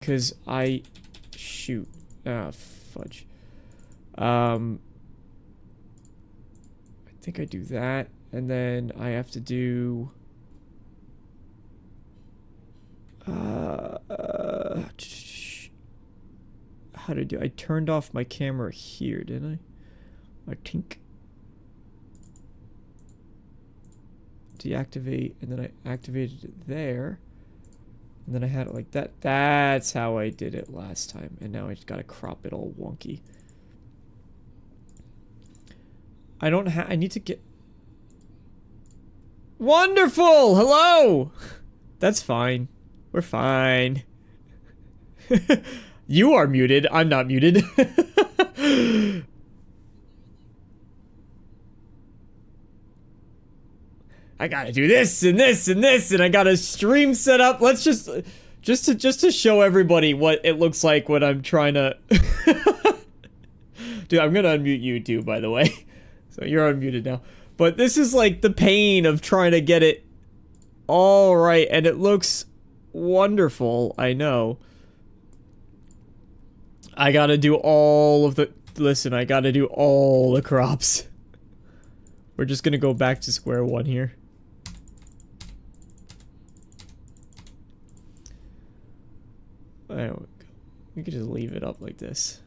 because I... Shoot. Ah, fudge. I think I do that, and then I have to do... how to do... I turned off my camera here, didn't I? I think. Deactivate, and then I activated it there. And then I had it like that. That's how I did it last time. And now I just gotta crop it all wonky. I don't have... I need to get... Wonderful! Hello! That's fine. We're fine. You are muted. I'm not muted. I gotta do this and this and this, and I got a stream set up. Let's just to show everybody what it looks like when I'm trying to... Dude, I'm gonna unmute you too, by the way. So you're unmuted now. But this is like the pain of trying to get it all right, and it looks wonderful, I know. I gotta do all of the... Listen, I gotta do all the crops. We're just gonna go back to square one here. There we go. We could just leave it up like this.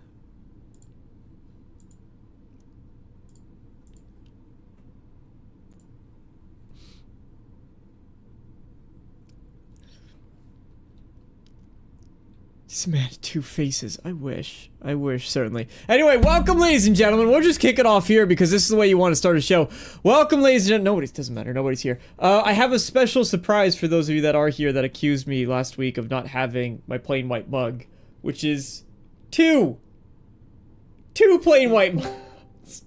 This man had two faces. I wish, certainly. Anyway, welcome, ladies and gentlemen. We'll just kick it off here because this is the way you want to start a show. Welcome, ladies and gentlemen. Nobody, doesn't matter. Nobody's here. I have a special surprise for those of you that are here that accused me last week of not having my plain white mug, which is two plain white mugs.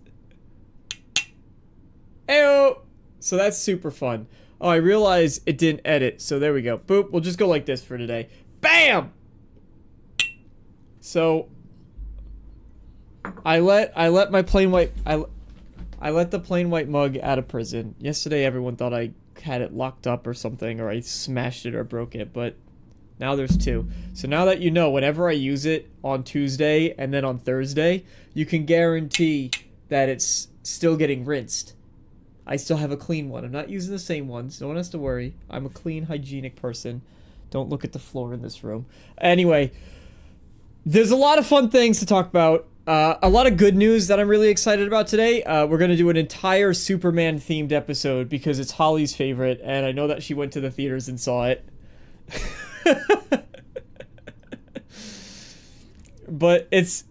Ayo! So that's super fun. Oh, I realize it didn't edit, so there we go. Boop. We'll just go like this for today. Bam! So I let my plain white I let the plain white mug out of prison. Yesterday everyone thought I had it locked up or something, or I smashed it or broke it, but now there's two. So now that you know, whenever I use it on Tuesday and then on Thursday, you can guarantee that it's still getting rinsed. I still have a clean one. I'm not using the same ones. No one has to worry. I'm a clean, hygienic person. Don't look at the floor in this room. Anyway, there's a lot of fun things to talk about. A lot of good news that I'm really excited about today. We're going to do an entire Superman-themed episode because it's Holly's favorite, and I know that she went to the theaters and saw it. But it's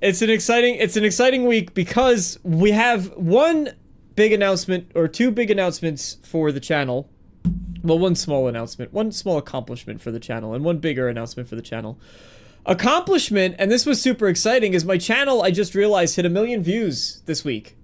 an exciting week because we have one big announcement, or two big announcements for the channel. Well, one small announcement, one small accomplishment for the channel, and one bigger announcement for the channel. Accomplishment, and this was super exciting, is my channel, I just realized, hit 1 million views this week.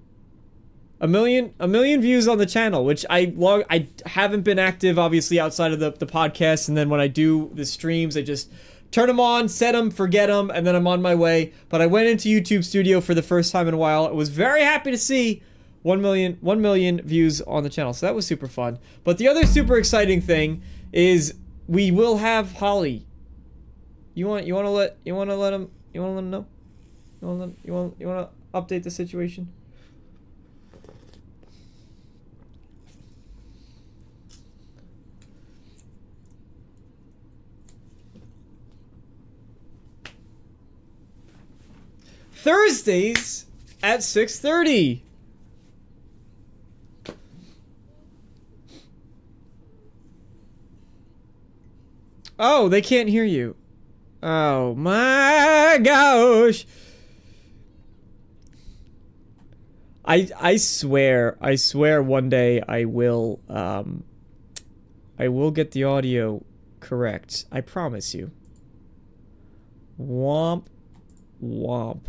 A million views on the channel, which I haven't been active, obviously, outside of the podcast, and then when I do the streams, I just turn them on, set them, forget them, and then I'm on my way. But I went into YouTube Studio for the first time in a while. I was very happy to see 1 million views on the channel, so that was super fun. But the other super exciting thing is we will have Holly. You want to let him know? You want to update the situation? Thursdays at 6:30. Oh, they can't hear you. Oh my gosh. I swear one day I will get the audio correct. I promise you. Womp womp.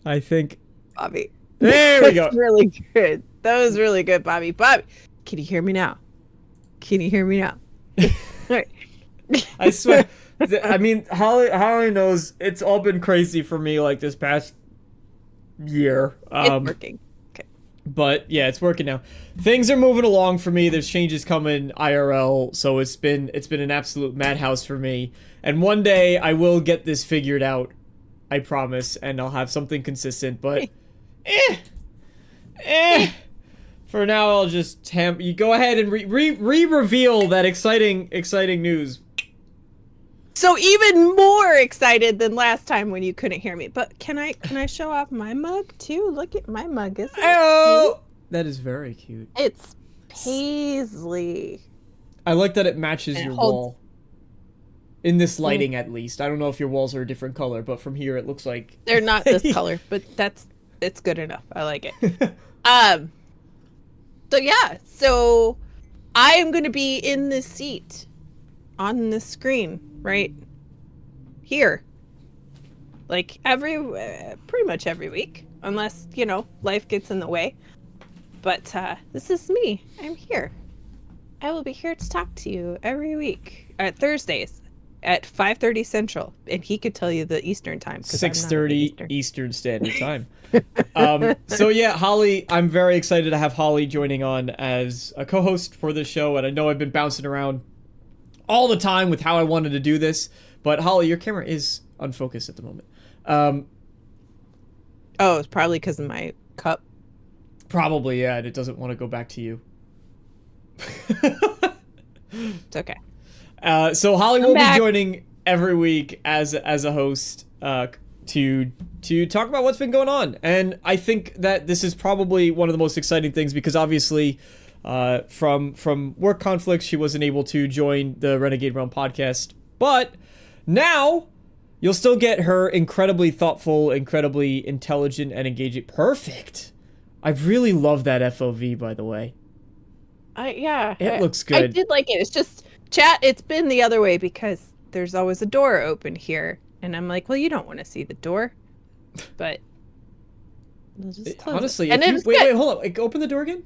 I think... Bobby. There we go. Really good. That was really good, Bobby. Bobby, can you hear me now? Can you hear me now? I swear. I mean, Holly knows it's all been crazy for me like this past year. It's working. Okay. But yeah, it's working now. Things are moving along for me. There's changes coming IRL, so it's been an absolute madhouse for me. And one day I will get this figured out, I promise, and I'll have something consistent. But for now, I'll just you go ahead and reveal that exciting news. So even more excited than last time when you couldn't hear me. But can I show off my mug too? Look at my mug. Isn't it cute? That is very cute. It's paisley. I like that it matches your wall. In this lighting, at least. I don't know if your walls are a different color, but from here it looks like they're not this color, but it's good enough. I like it. So I am going to be in this seat on the screen right here, like pretty much every week, unless life gets in the way. But this is me. I'm here. I will be here to talk to you every week at Thursdays at 5:30 Central, and he could tell you the Eastern time. 6:30 Eastern Standard Time. So yeah, Holly, I'm very excited to have Holly joining on as a co-host for this show, and I know I've been bouncing around all the time with how I wanted to do this, but Holly, your camera is unfocused at the moment. Oh, it's probably because of my cup. Probably, yeah, and it doesn't want to go back to you. It's okay. So Holly will be joining every week as a host to talk about what's been going on, and I think that this is probably one of the most exciting things because obviously, from work conflicts, she wasn't able to join the Renegade Realm podcast, but now you'll still get her incredibly thoughtful, incredibly intelligent, and engaging. Perfect. I really love that FOV, by the way. It looks good. I did like it. It's just chat. It's been the other way because there's always a door open here, and I'm like, well, you don't want to see the door, but we'll just close honestly, it. Wait, hold on. Like, open the door again.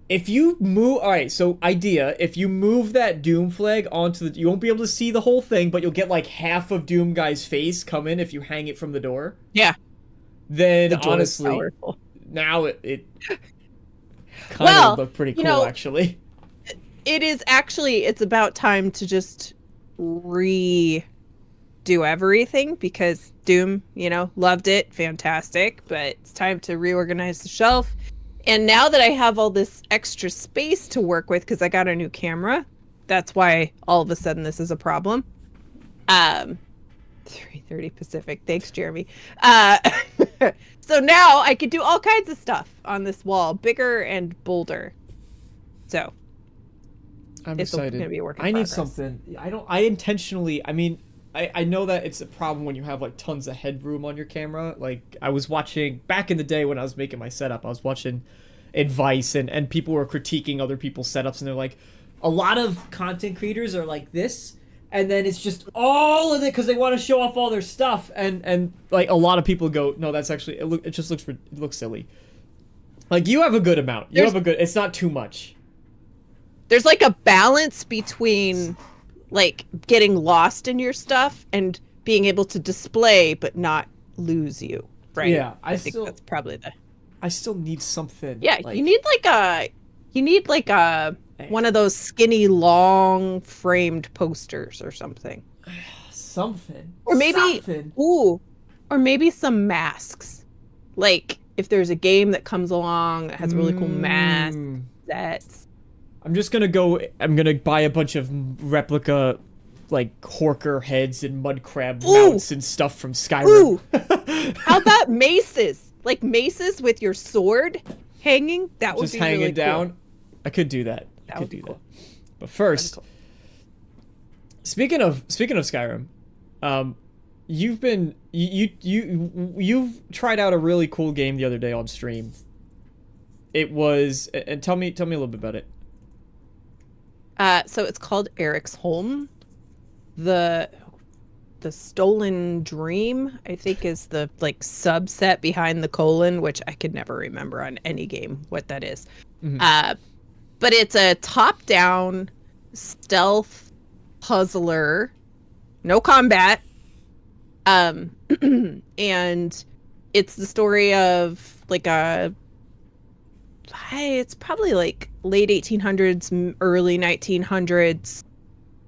If you move, all right. So idea: if you move that Doom flag onto the, you won't be able to see the whole thing, but you'll get like half of Doom guy's face come in if you hang it from the door. Yeah. Then honestly, now it kind of looked pretty cool, actually. It is actually, it's about time to just redo everything because Doom, loved it. Fantastic. But it's time to reorganize the shelf. And now that I have all this extra space to work with because I got a new camera, that's why all of a sudden this is a problem. 3:30 Pacific. Thanks, Jeremy. So now I could do all kinds of stuff on this wall, bigger and bolder. So I'm it's excited. Gonna be a work in I need progress. something. I intentionally. I mean, I know that it's a problem when you have like tons of headroom on your camera. Like I was watching back in the day when I was making my setup, I was watching advice and people were critiquing other people's setups, and they're like, a lot of content creators are like this. And then it's just all of it because they want to show off all their stuff, and like a lot of people go, no, that's actually it just looks silly. Like you have a good amount. It's not too much. There's like a balance between like getting lost in your stuff and being able to display but not lose you, right? Yeah, I think that's probably I still need something. Yeah, you need one of those skinny, long framed posters or something. Or maybe some masks. Like if there's a game that comes along that has really cool mask sets. I'm gonna buy a bunch of replica like Horker heads and mud crab mounts and stuff from Skyrim. Ooh. How about maces? Like maces with your sword hanging? That would just be hanging really down. Cool. I could do that. That. But first, speaking of Skyrim, you've tried out a really cool game the other day on stream. It was, and tell me a little bit about it. So it's called Eric's Home. The Stolen Dream, I think, is the like subset behind the colon, which I could never remember on any game what that is. Mm-hmm. But it's a top-down stealth puzzler, no combat. And it's the story of like it's probably like late 1800s, early 1900s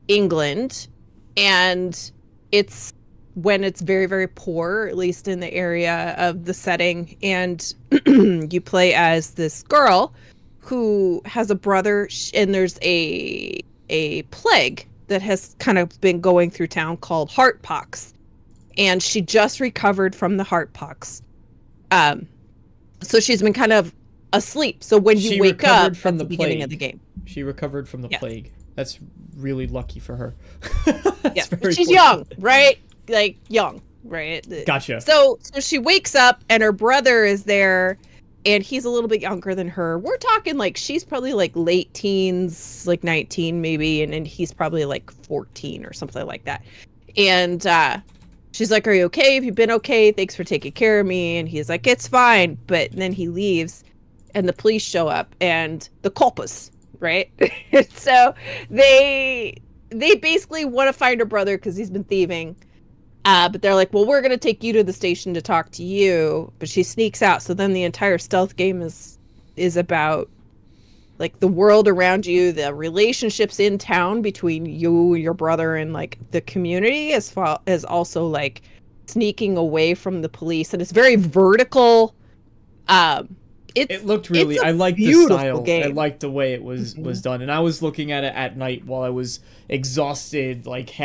England, and it's when it's very, very poor, at least in the area of the setting, and you play as this girl who has a brother, and there's a plague that has kind of been going through town called heartpox, and she just recovered from the heartpox. So she's been kind of asleep. So when you wake up, from the beginning of the game. She recovered from the plague. That's really lucky for her. Yeah, she's young, right? Like young, right? Gotcha. So she wakes up and her brother is there, and he's a little bit younger than her. We're talking like she's probably like late teens, like 19 maybe, and he's probably like 14 or something like that. And she's like, "Are you okay? Have you been okay? Thanks for taking care of me." And he's like, "It's fine." But then he leaves, and the police show up, and the culpus, right? So they basically want to find her brother because he's been thieving. But they're like, "Well, we're going to take you to the station to talk to you." But she sneaks out. So then the entire stealth game is about like the world around you, the relationships in town between you, your brother, and like the community, as far as also like sneaking away from the police. And it's very vertical. It looked really, I liked the style. Game. I liked the way it was done. And I was looking at it at night while I was exhausted, like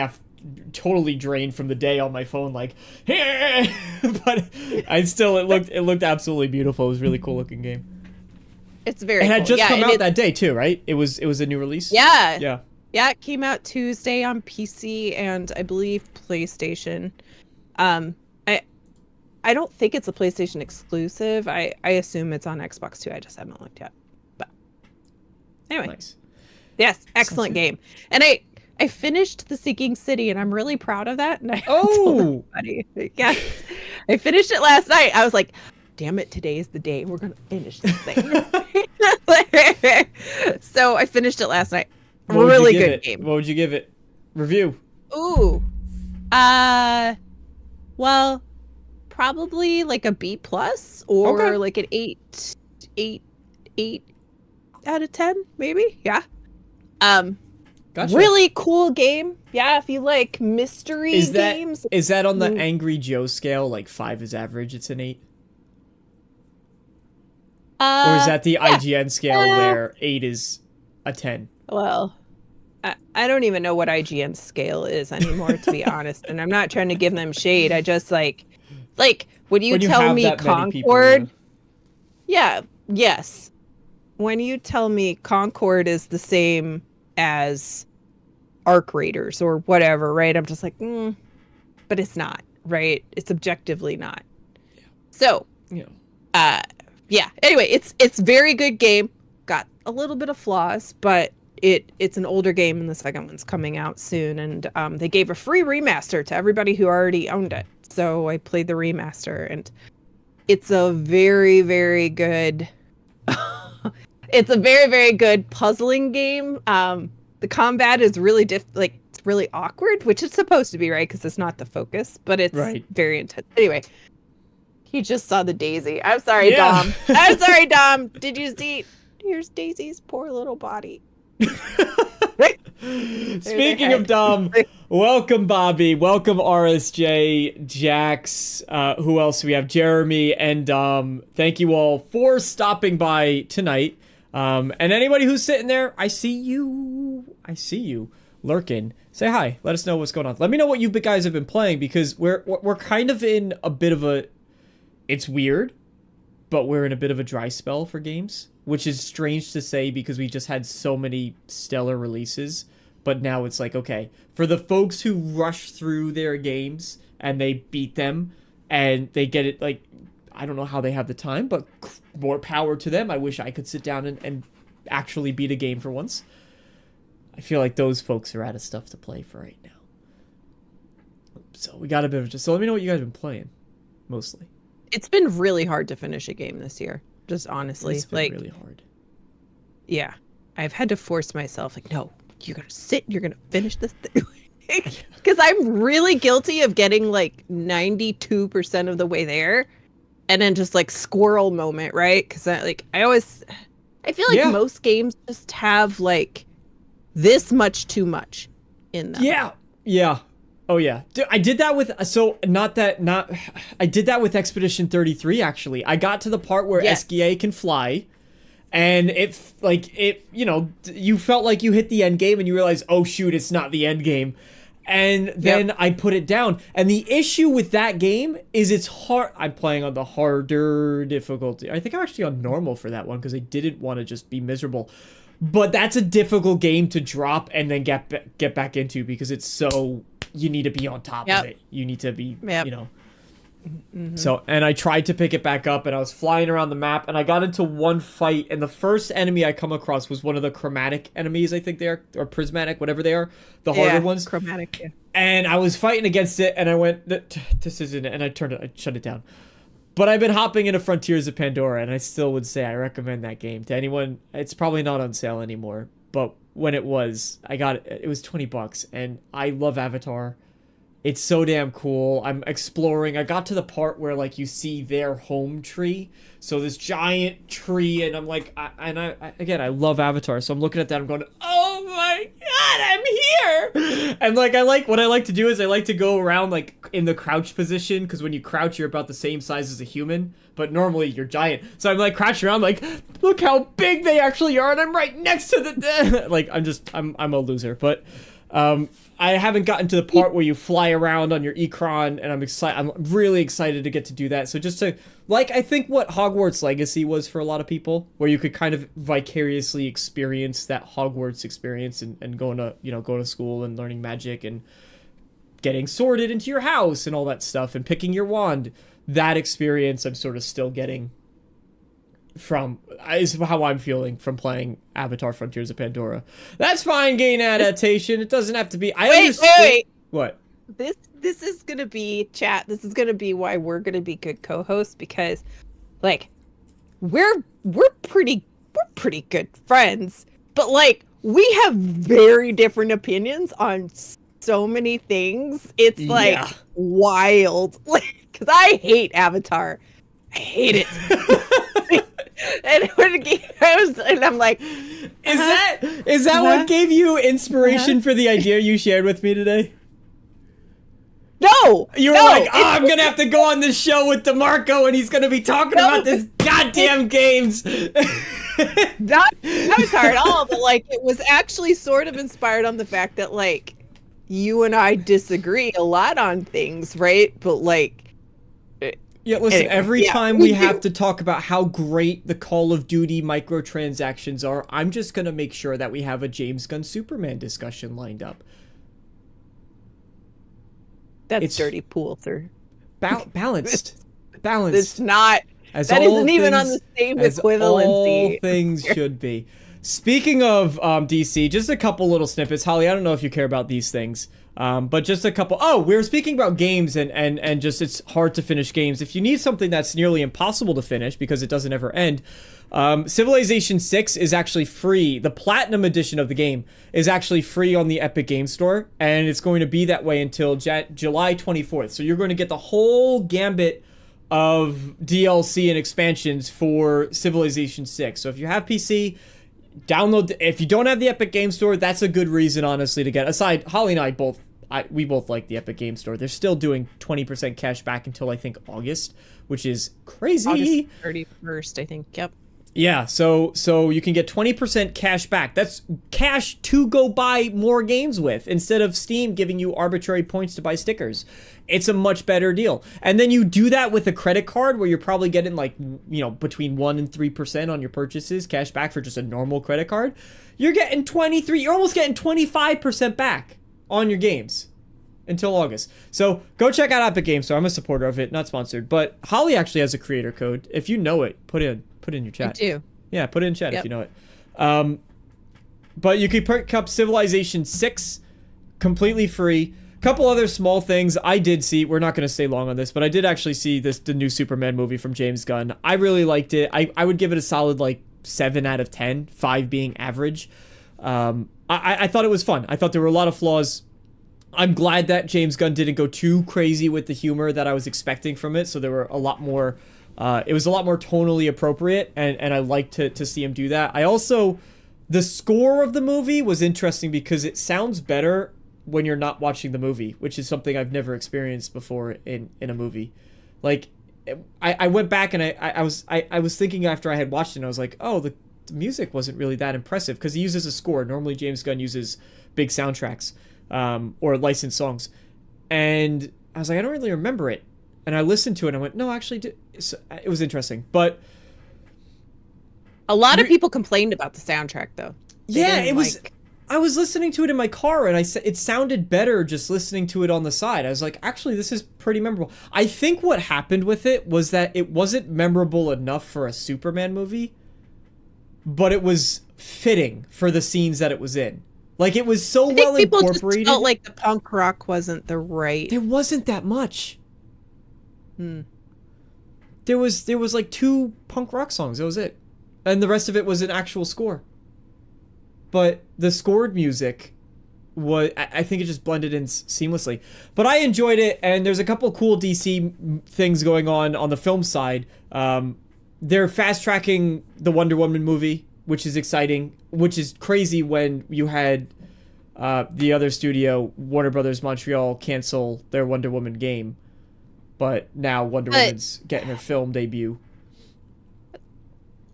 totally drained from the day on my phone, like, hey! But it looked absolutely beautiful. It was a really cool looking game. It's very cool. It had just come out it, that day too, right? It was a new release? Yeah. Yeah, it came out Tuesday on PC and I believe PlayStation. I don't think it's a PlayStation exclusive. I assume it's on Xbox too. I just haven't looked yet. But anyway. Nice. Yes, excellent game. And I finished The Sinking City, and I'm really proud of that. And I told everybody, yes, I finished it last night. I was like, damn it, today is the day we're going to finish this thing. So I finished it last night. Really good game. What would you give it? Review. Ooh. Well, probably like a B+ or like an 8 out of 10, maybe. Yeah. Gotcha. Really cool game. Yeah, if you like mystery games. Is that on the Angry Joe scale? Like 5 is average, it's an 8? Or is that the IGN scale where 8 is a 10? Well, I don't even know what IGN scale is anymore, to be honest. And I'm not trying to give them shade. I just like when you tell me Concord. Yes. When you tell me Concord is the same as Arc Raiders or whatever, right? I'm just like, but it's not, right? It's objectively not. Yeah. So, Anyway, it's very good game. Got a little bit of flaws, but it's an older game, and the second one's coming out soon. And they gave a free remaster to everybody who already owned it. So I played the remaster, and it's a very, very good. It's a very, very good puzzling game. The combat is really it's really awkward, which it's supposed to be, right? Because it's not the focus, but it's very intense. Anyway, he just saw the daisy. I'm sorry, Dom. I'm sorry, Dom. Did you see? Here's Daisy's poor little body. Speaking of Dom, welcome Bobby, welcome RSJ, Jax, who else we have? Jeremy and Dom. Thank you all for stopping by tonight. And anybody who's sitting there, I see you lurking. Say hi. Let us know what's going on. Let me know what you guys have been playing, because we're kind of in a bit of a, it's weird, but we're in a bit of a dry spell for games, which is strange to say because we just had so many stellar releases. But now it's like, okay, for the folks who rush through their games and they beat them and they get it, like, I don't know how they have the time, but more power to them. I wish I could sit down and actually beat a game for once. I feel like those folks are out of stuff to play for right now. So we got a bit of just, so let me know what you guys have been playing, mostly. It's been really hard to finish a game this year, just honestly. It's been really hard. Yeah. I've had to force myself, like, no, you're gonna sit, you're gonna finish this thing. Because I'm really guilty of getting like 92% of the way there, and then just like squirrel moment, right? Because I feel like most games just have like this much too much in them. Yeah. Oh yeah. I did that with I did that with Expedition 33 actually. I got to the part where SGA can fly. And you felt like you hit the end game and you realize, oh shoot, it's not the end game. And then I put it down. And the issue with that game is it's hard. I'm playing on the harder difficulty. I think I'm actually on normal for that one because I didn't want to just be miserable. But that's a difficult game to drop and then get back into because it's so, you need to be on top of it. You need to be, So, and I tried to pick it back up and I was flying around the map and I got into one fight and the first enemy I come across was one of the chromatic enemies, I think they are, or prismatic, whatever they are, the harder ones. Chromatic, And I was fighting against it and I went, this isn't it, and I shut it down. But I've been hopping into Frontiers of Pandora and I still would say I recommend that game to anyone. It's probably not on sale anymore, but when it was, I got it, it was $20 and I love Avatar. It's so damn cool. I'm exploring. I got to the part where like you see their home tree. So this giant tree and I'm like, I love Avatar. So I'm looking at that. I'm going, oh my God, I'm here. And like, what I like to do is I like to go around like in the crouch position. Cause when you crouch, you're about the same size as a human, but normally you're giant. So I'm like crouching around like, look how big they actually are. And I'm right next to the, like, I'm a loser, but, I haven't gotten to the part where you fly around on your Ikron, and I'm really excited to get to do that. So just to, like, I think what Hogwarts Legacy was for a lot of people, where you could kind of vicariously experience that Hogwarts experience and going to school and learning magic and getting sorted into your house and all that stuff and picking your wand. That experience I'm sort of still getting is how I'm feeling from playing Avatar Frontiers of Pandora. That's fine, gain adaptation. It doesn't have to be. Wait. What? This is gonna be chat. This is gonna be why we're gonna be good co-hosts because, like, we're pretty good friends, but like we have very different opinions on so many things. It's like wild. Like, because I hate Avatar. I hate it. And I'm like, is that what gave you inspiration for the idea you shared with me today? No, you were like, I'm gonna have to go on this show with DeMarco, and he's gonna be talking about this goddamn games. Not Avatar at all, but like it was actually sort of inspired on the fact that like you and I disagree a lot on things, right? But like. Yeah, listen, every time we have to talk about how great the Call of Duty microtransactions are, I'm just going to make sure that we have a James Gunn Superman discussion lined up. It's dirty pool, sir. Balanced. It's not. That isn't even on the same equivalency. All things should be. Speaking of DC, just a couple little snippets. Holly, I don't know if you care about these things. But just a couple. Oh, we were speaking about games and just it's hard to finish games. If you need something that's nearly impossible to finish because it doesn't ever end, Civilization 6 is actually free. The Platinum edition of the game is actually free on the Epic Game Store, and it's going to be that way until July 24th. So you're going to get the whole gambit of DLC and expansions for Civilization 6. So if you have PC, download. If you don't have the Epic Game Store, that's a good reason, honestly, to get. Aside, Holly and I both like the Epic Game Store. They're still doing 20% cash back until I think August, which is crazy. August 31st, I think. Yep. Yeah, so you can get 20% cash back. That's cash to go buy more games with instead of Steam giving you arbitrary points to buy stickers. It's a much better deal. And then you do that with a credit card where you're probably getting like, between 1 and 3% on your purchases, cash back for just a normal credit card. You're almost getting 25% back on your games until August. So go check out Epic Game Store. I'm a supporter of it, not sponsored, but Holly actually has a creator code. If you know it, put in your chat. I do. Yeah, put it in chat if you know it. But you can pick up Civilization 6 completely free. Couple other small things I did see. We're not going to stay long on this, but I did actually see the new Superman movie from James Gunn. I really liked it. I would give it a solid 7 out of 10, 5 being average. I I thought it was fun. I thought there were a lot of flaws. I'm glad that James Gunn didn't go too crazy with the humor that I was expecting from it. So there were a lot more. It was a lot more tonally appropriate, and I liked to see him do that. I also, the score of the movie was interesting because it sounds better when you're not watching the movie, which is something I've never experienced before in a movie. Like, I went back and I was thinking after I had watched it, and I was like, oh, the music wasn't really that impressive because he uses a score. Normally James Gunn uses big soundtracks or licensed songs, and I was like, I don't really remember it. And I listened to it and I went, no, actually, it was interesting. But a lot of people complained about the soundtrack, though. Yeah, it was. I was listening to it in my car, and it sounded better just listening to it on the side. I was like, actually, this is pretty memorable. I think what happened with it was that it wasn't memorable enough for a Superman movie, but it was fitting for the scenes that it was in. Like, it was so well incorporated. People just felt like the punk rock wasn't the right. There wasn't that much. There was like 2 punk rock songs. That was it, and the rest of it was an actual score. But the scored music was, I think it just blended in seamlessly. But I enjoyed it, and there's a couple cool DC things going on the film side. They're fast tracking the Wonder Woman movie, which is exciting. Which is crazy when you had the other studio, Warner Brothers Montreal, cancel their Wonder Woman game. But now Wonder Woman's getting her film debut.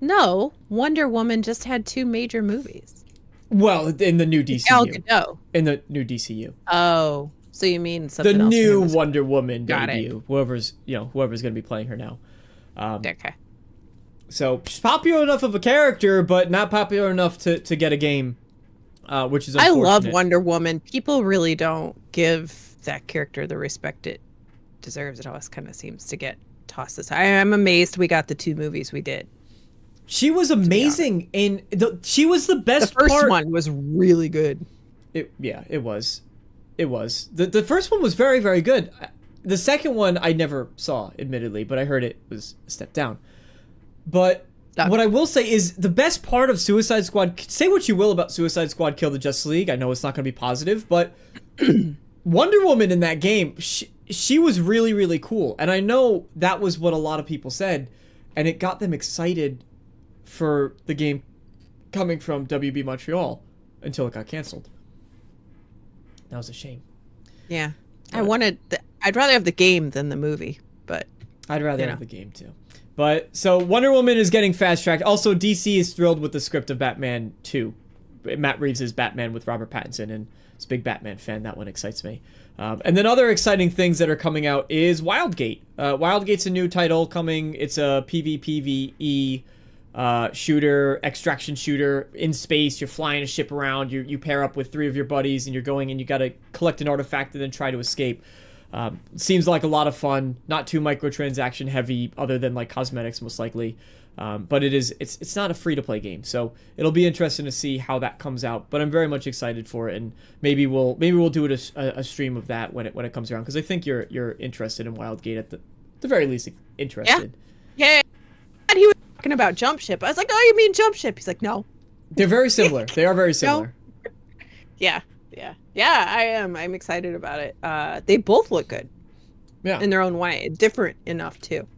No, Wonder Woman just had 2 major movies. Well, in the new DCU. Gal Gadot. In the new DCU. Oh, so you mean something the else? The new Wonder Woman Got debut. It. Whoever's going to be playing her now. Okay. So she's popular enough of a character, but not popular enough to get a game, which is unfortunate. I love Wonder Woman. People really don't give that character the respect it deserves. It always kind of seems to get tossed aside. I'm amazed we got the 2 movies we did. She was amazing she was the best part. The first one was really good. It was. The first one was very, very good. The second one I never saw, admittedly, but I heard it was a step down. But what I will say is the best part of Suicide Squad, say what you will about Suicide Squad Kill the Justice League, I know it's not going to be positive, but Wonder Woman in that game, she was really, really cool. And I know that was what a lot of people said, and it got them excited for the game coming from WB Montreal until it got canceled. That was a shame. Yeah. I'd rather have the game than the movie, but I'd rather have the game too. But so Wonder Woman is getting fast tracked. Also, DC is thrilled with the script of Batman 2. Matt Reeves' Batman with Robert Pattinson, and it's a big Batman fan. That one excites me. And then other exciting things that are coming out is Wildgate. Wildgate's a new title coming. It's a PvPvE shooter, extraction shooter in space. You're flying a ship around. You pair up with 3 of your buddies, and you're going and you got to collect an artifact and then try to escape. Seems like a lot of fun. Not too microtransaction heavy, other than like cosmetics most likely. But it's not a free to play game, so it'll be interesting to see how that comes out. But I'm very much excited for it, and maybe we'll do a stream of that when it comes around, because I think you're interested in Wildgate at the very least interested. Yeah. And he was talking about Jump Ship. I was like, oh, you mean Jump Ship? He's like, no. They're very similar. They are very similar. No. Yeah, I am. I'm excited about it. They both look good. Yeah. In their own way. Different enough, too.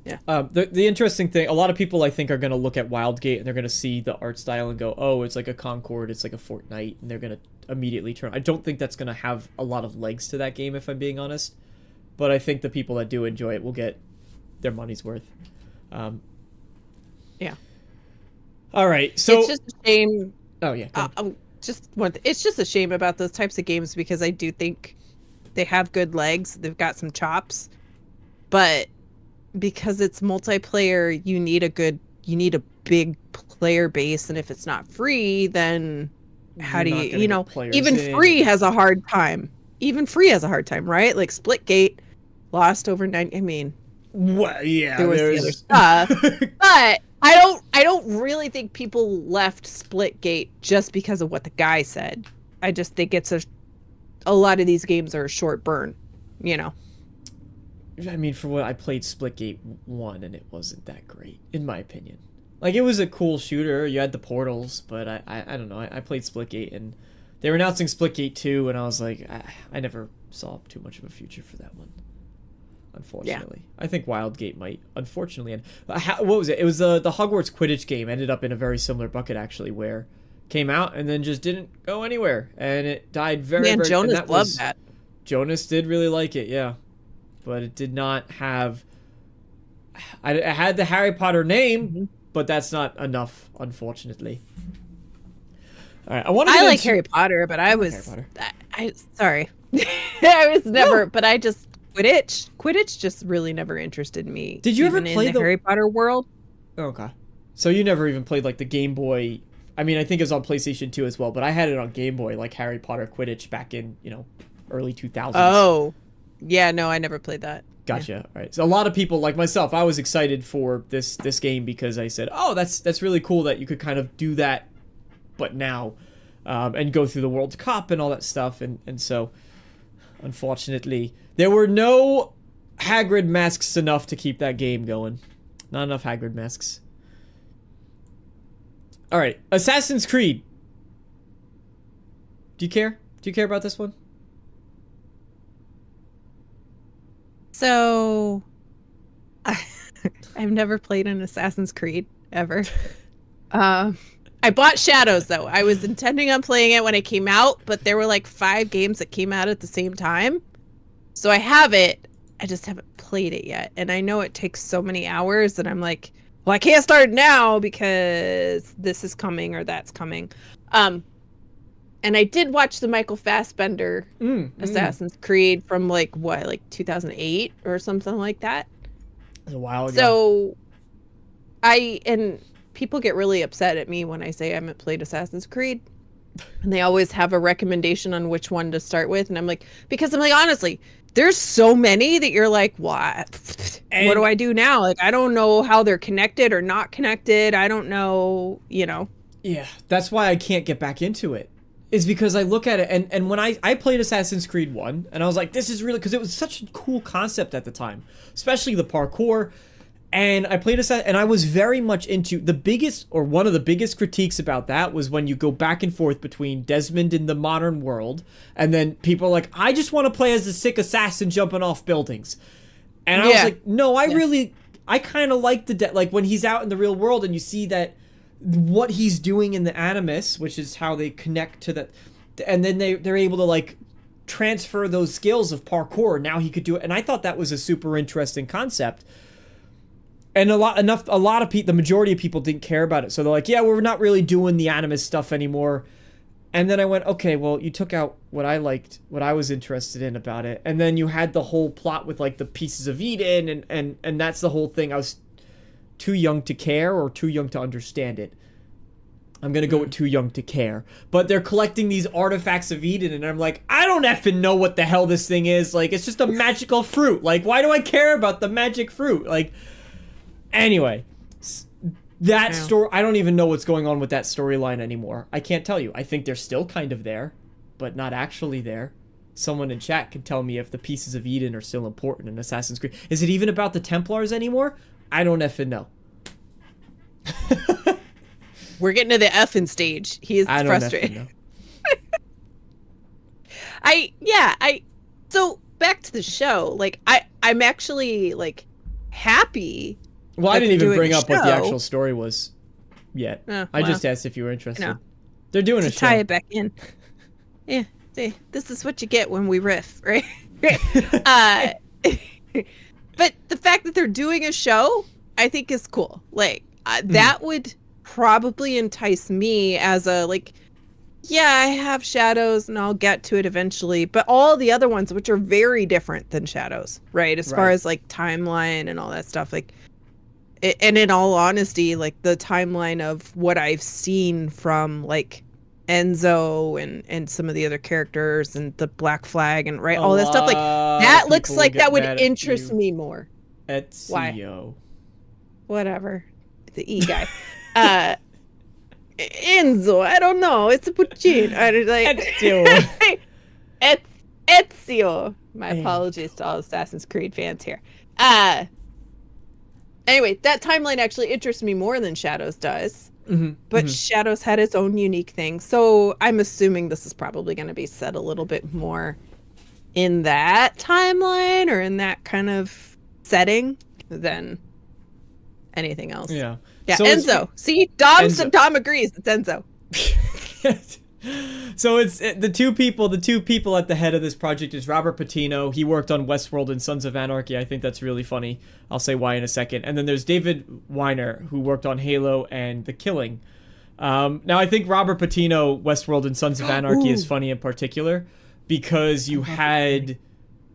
Yeah. The interesting thing, a lot of people I think are going to look at Wildgate and they're going to see the art style and go, oh, it's like a Concord, it's like a Fortnite, and they're going to immediately turn. I don't think that's going to have a lot of legs to that game, if I'm being honest. But I think the people that do enjoy it will get their money's worth. Yeah. All right. So it's just a shame. Oh yeah. It's just a shame about those types of games, because I do think they have good legs. They've got some chops, but because it's multiplayer, you need a big player base, and if it's not free, then how do you even free has a hard time. Even free has a hard time, right? Like Splitgate lost over 90. I mean, well, yeah, there was the other stuff, but I don't really think people left Splitgate just because of what the guy said. I just think it's a lot of these games are a short burn, I mean, for what I played Splitgate 1, and it wasn't that great, in my opinion. Like, it was a cool shooter. You had the portals, but I don't know. I played Splitgate, and they were announcing Splitgate 2, and I was like, I never saw too much of a future for that one. Unfortunately, I think Wildgate might. Unfortunately, and what was it? It was the Hogwarts Quidditch game. Ended up in a very similar bucket actually, where came out and then just didn't go anywhere, and it died very. Man, very, Jonas loved that. Jonas did really like it, yeah, but it did not have. I had the Harry Potter name, but that's not enough, unfortunately. All right, I like Harry Potter, but I was sorry, I was never. But I just. Quidditch just really never interested me. Did you ever play the Harry Potter world? Okay. So you never even played like the Game Boy. I mean, I think it was on PlayStation 2 as well, but I had it on Game Boy, like Harry Potter Quidditch back in, early 2000s. Oh. Yeah, no, I never played that. Gotcha. Yeah. All right. So a lot of people like myself, I was excited for this game because I said, "Oh, that's really cool that you could kind of do that but now and go through the World Cup and all that stuff." And so unfortunately, there were no Hagrid masks enough to keep that game going. Not enough Hagrid masks. All right, Assassin's Creed. Do you care? Do you care about this one? So, I've never played an Assassin's Creed ever. I bought Shadows though. I was intending on playing it when it came out, but there were like 5 games that came out at the same time. So I have it. I just haven't played it yet. And I know it takes so many hours that I'm like, well, I can't start now because this is coming or that's coming. And I did watch the Michael Fassbender Assassin's Creed from like 2008 or something like that. A while ago. So and people get really upset at me when I say I haven't played Assassin's Creed. And they always have a recommendation on which one to start with. And I'm like, honestly, there's so many that you're like, what? And what do I do now? Like, I don't know how they're connected or not connected. I don't know, Yeah, that's why I can't get back into it. Is because I look at it, and when I played Assassin's Creed 1, and I was like, this is really, because it was such a cool concept at the time. Especially the parkour. And I played and I was very much into one of the biggest critiques about that was when you go back and forth between Desmond in the modern world, and then people are like, I just want to play as a sick assassin jumping off buildings. And I was like, no, I kind of like like when he's out in the real world and you see that what he's doing in the Animus, which is how they connect to that, and then they're able to like transfer those skills of parkour. Now he could do it, and I thought that was a super interesting concept. And the majority of people didn't care about it. So they're like, yeah, we're not really doing the Animus stuff anymore. And then I went, okay, well, you took out what I liked, what I was interested in about it. And then you had the whole plot with like the pieces of Eden and that's the whole thing. I was too young to care or too young to understand it. I'm going to go with too young to care. But they're collecting these artifacts of Eden and I'm like, I don't effing know what the hell this thing is. Like, it's just a magical fruit. Like, why do I care about the magic fruit? Like, anyway, that story, I don't even know what's going on with that storyline anymore. I can't tell you. I think they're still kind of there, but not actually there. Someone in chat can tell me if the pieces of Eden are still important in Assassin's Creed. Is it even about the Templars anymore? I don't effing know. We're getting to the effing stage. He's frustrated. So back to the show. Like, I'm actually like happy. Well, I didn't even bring up what the actual story was yet. Oh, I just asked if you were interested. No. They're doing a show. Tie it back in. Yeah, this is what you get when we riff, right? But the fact that they're doing a show, I think is cool. Like, that would probably entice me as a, like, yeah, I have Shadows and I'll get to it eventually. But all the other ones, which are very different than Shadows, right? As far as, like, timeline and all that stuff, like, and in all honesty, like the timeline of what I've seen from like Enzo and some of the other characters and the Black Flag and all that stuff, like that looks like that would interest me more. Ezio. Why? Whatever. The E guy. Enzo, I don't know. It's a puccino. Ezio. Ezio. My apologies to all Assassin's Creed fans here. Anyway, that timeline actually interests me more than Shadows does. but Shadows had its own unique thing. So I'm assuming this is probably going to be set a little bit more in that timeline or in that kind of setting than anything else. Yeah. Yeah, So Enzo. See, Dom agrees. It's Enzo. So it's the two people at the head of this project is Robert Patino. He worked on Westworld and Sons of Anarchy. I think that's really funny. I'll say why in a second. And then there's David Weiner, who worked on Halo and The Killing. Now I think Robert Patino, Westworld and Sons of Anarchy is funny in particular because you had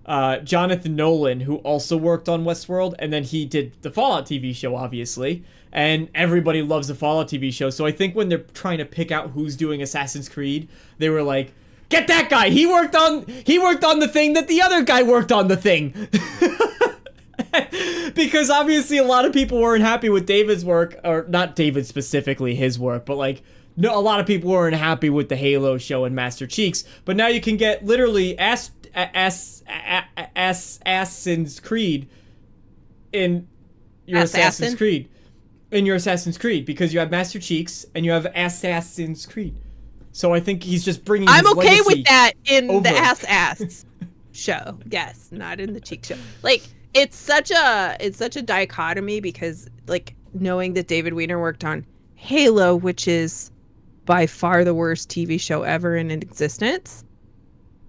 Jonathan Nolan, who also worked on Westworld, and then he did the Fallout TV show, obviously. And everybody loves the Fallout TV show. So I think when they're trying to pick out who's doing Assassin's Creed, they were like, get that guy. He worked on the thing that the other guy worked on the thing. Because obviously a lot of people weren't happy with David's work, or not David specifically, his work, but like, no, a lot of people weren't happy with the Halo show and Master Cheeks. But now you can get literally Assassin's Creed in your Assassin's Creed. In your Assassin's Creed, because you have Master Cheeks and you have Assassin's Creed. So I think he's just bringing I'm his okay with that in over. the ass show. Yes, not in the cheek show. Like it's such a dichotomy because like knowing that David Weiner worked on Halo, which is by far the worst TV show ever in existence,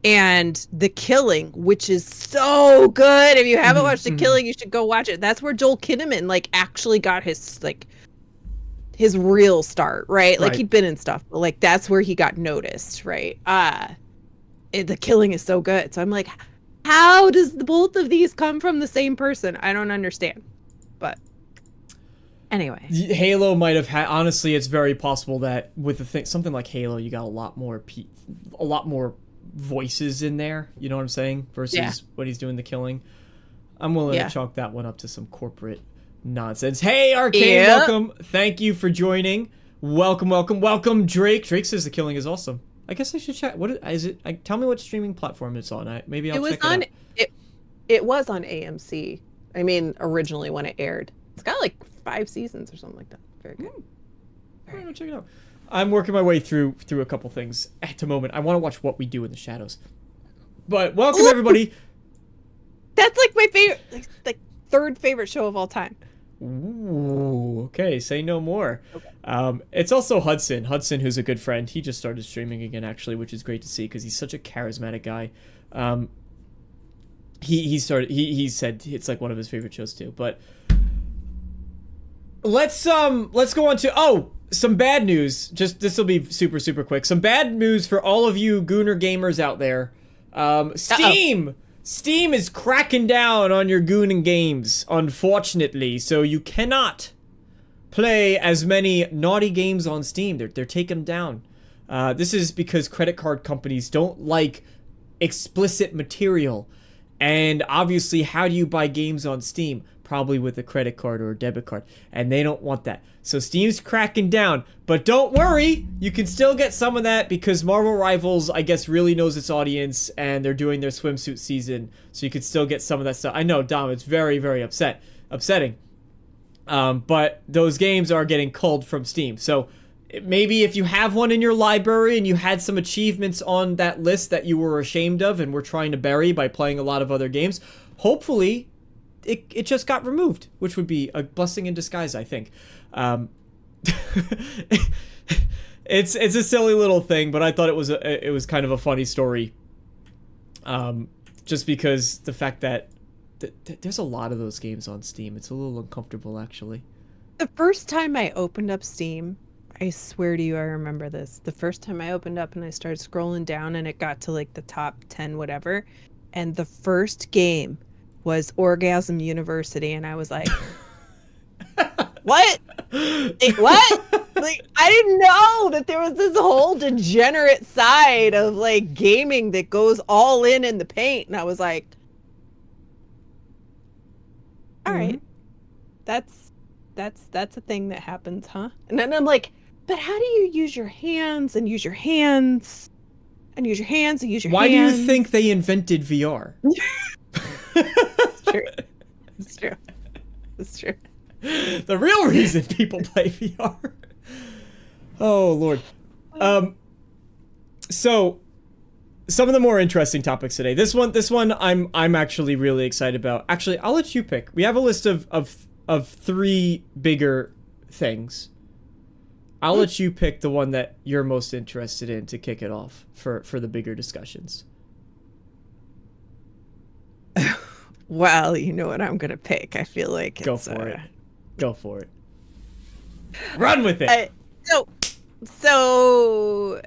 and The Killing, which is so good. If you haven't watched The Killing, you should go watch it. That's where Joel Kinnaman like actually got his real start, right? Like he'd been in stuff, but like that's where he got noticed, right? The Killing is so good. So I'm like, how does both of these come from the same person? I don't understand. But anyway, Halo might have had. Honestly, it's very possible that with something like Halo, you got a lot more voices in there, you know what I'm saying, versus what he's doing The Killing. I'm willing to chalk that one up to some corporate nonsense. Hey Arcane, welcome, thank you for joining. Welcome Drake says The Killing is awesome. I guess I should check. What is it? Tell me what streaming platform it's on. Maybe I'll check it out. It was on AMC. I mean, originally when it aired. It's got like 5 seasons or something like that. Very good. I'm gonna check it out. I'm working my way through a couple things at the moment. I want to watch What We Do in the Shadows. But welcome everybody. That's like my favorite, like third favorite show of all time. Ooh, okay, say no more. Okay. It's also Hudson, who's a good friend. He just started streaming again, actually, which is great to see because he's such a charismatic guy. He said it's like one of his favorite shows too. But let's go on to some bad news. Just this will be super quick. Some bad news for all of you Gooner gamers out there. Steam is cracking down on your Gooning games, unfortunately. So you cannot play as many naughty games on Steam. They're taking them down. This is because credit card companies don't like explicit material. And obviously, how do you buy games on Steam? Probably with a credit card or a debit card. And they don't want that. So Steam's cracking down. But don't worry, you can still get some of that because Marvel Rivals, I guess, really knows its audience. And they're doing their swimsuit season. So you can still get some of that stuff. I know, Dom, it's very, very upsetting. But those games are getting culled from Steam. So maybe if you have one in your library and you had some achievements on that list that you were ashamed of and were trying to bury by playing a lot of other games, hopefully it just got removed, which would be a blessing in disguise, I think. It's a silly little thing, but I thought it was kind of a funny story. Just because the fact that there's a lot of those games on Steam, it's a little uncomfortable, actually. The first time I opened up Steam, I swear to you, I remember this. The first time I opened up and I started scrolling down and it got to like the top 10 whatever, and the first game was Orgasm University, and I was like, what? Like, what? Like, I didn't know that there was this whole degenerate side of like gaming that goes all in the paint, and I was like, all right, that's a thing that happens, huh? And then I'm like, but how do you use your hands and use your hands and use your hands and use your Why hands? do you think they invented VR? It's true. It's true. It's true. The real reason people play VR. Oh Lord. So some of the more interesting topics today. This one I'm actually really excited about. Actually, I'll let you pick. We have a list of 3 bigger things. I'll let you pick the one that you're most interested in to kick it off for the bigger discussions. Well, you know what I'm gonna pick. I feel like Go for it. Go for it. Run with it. So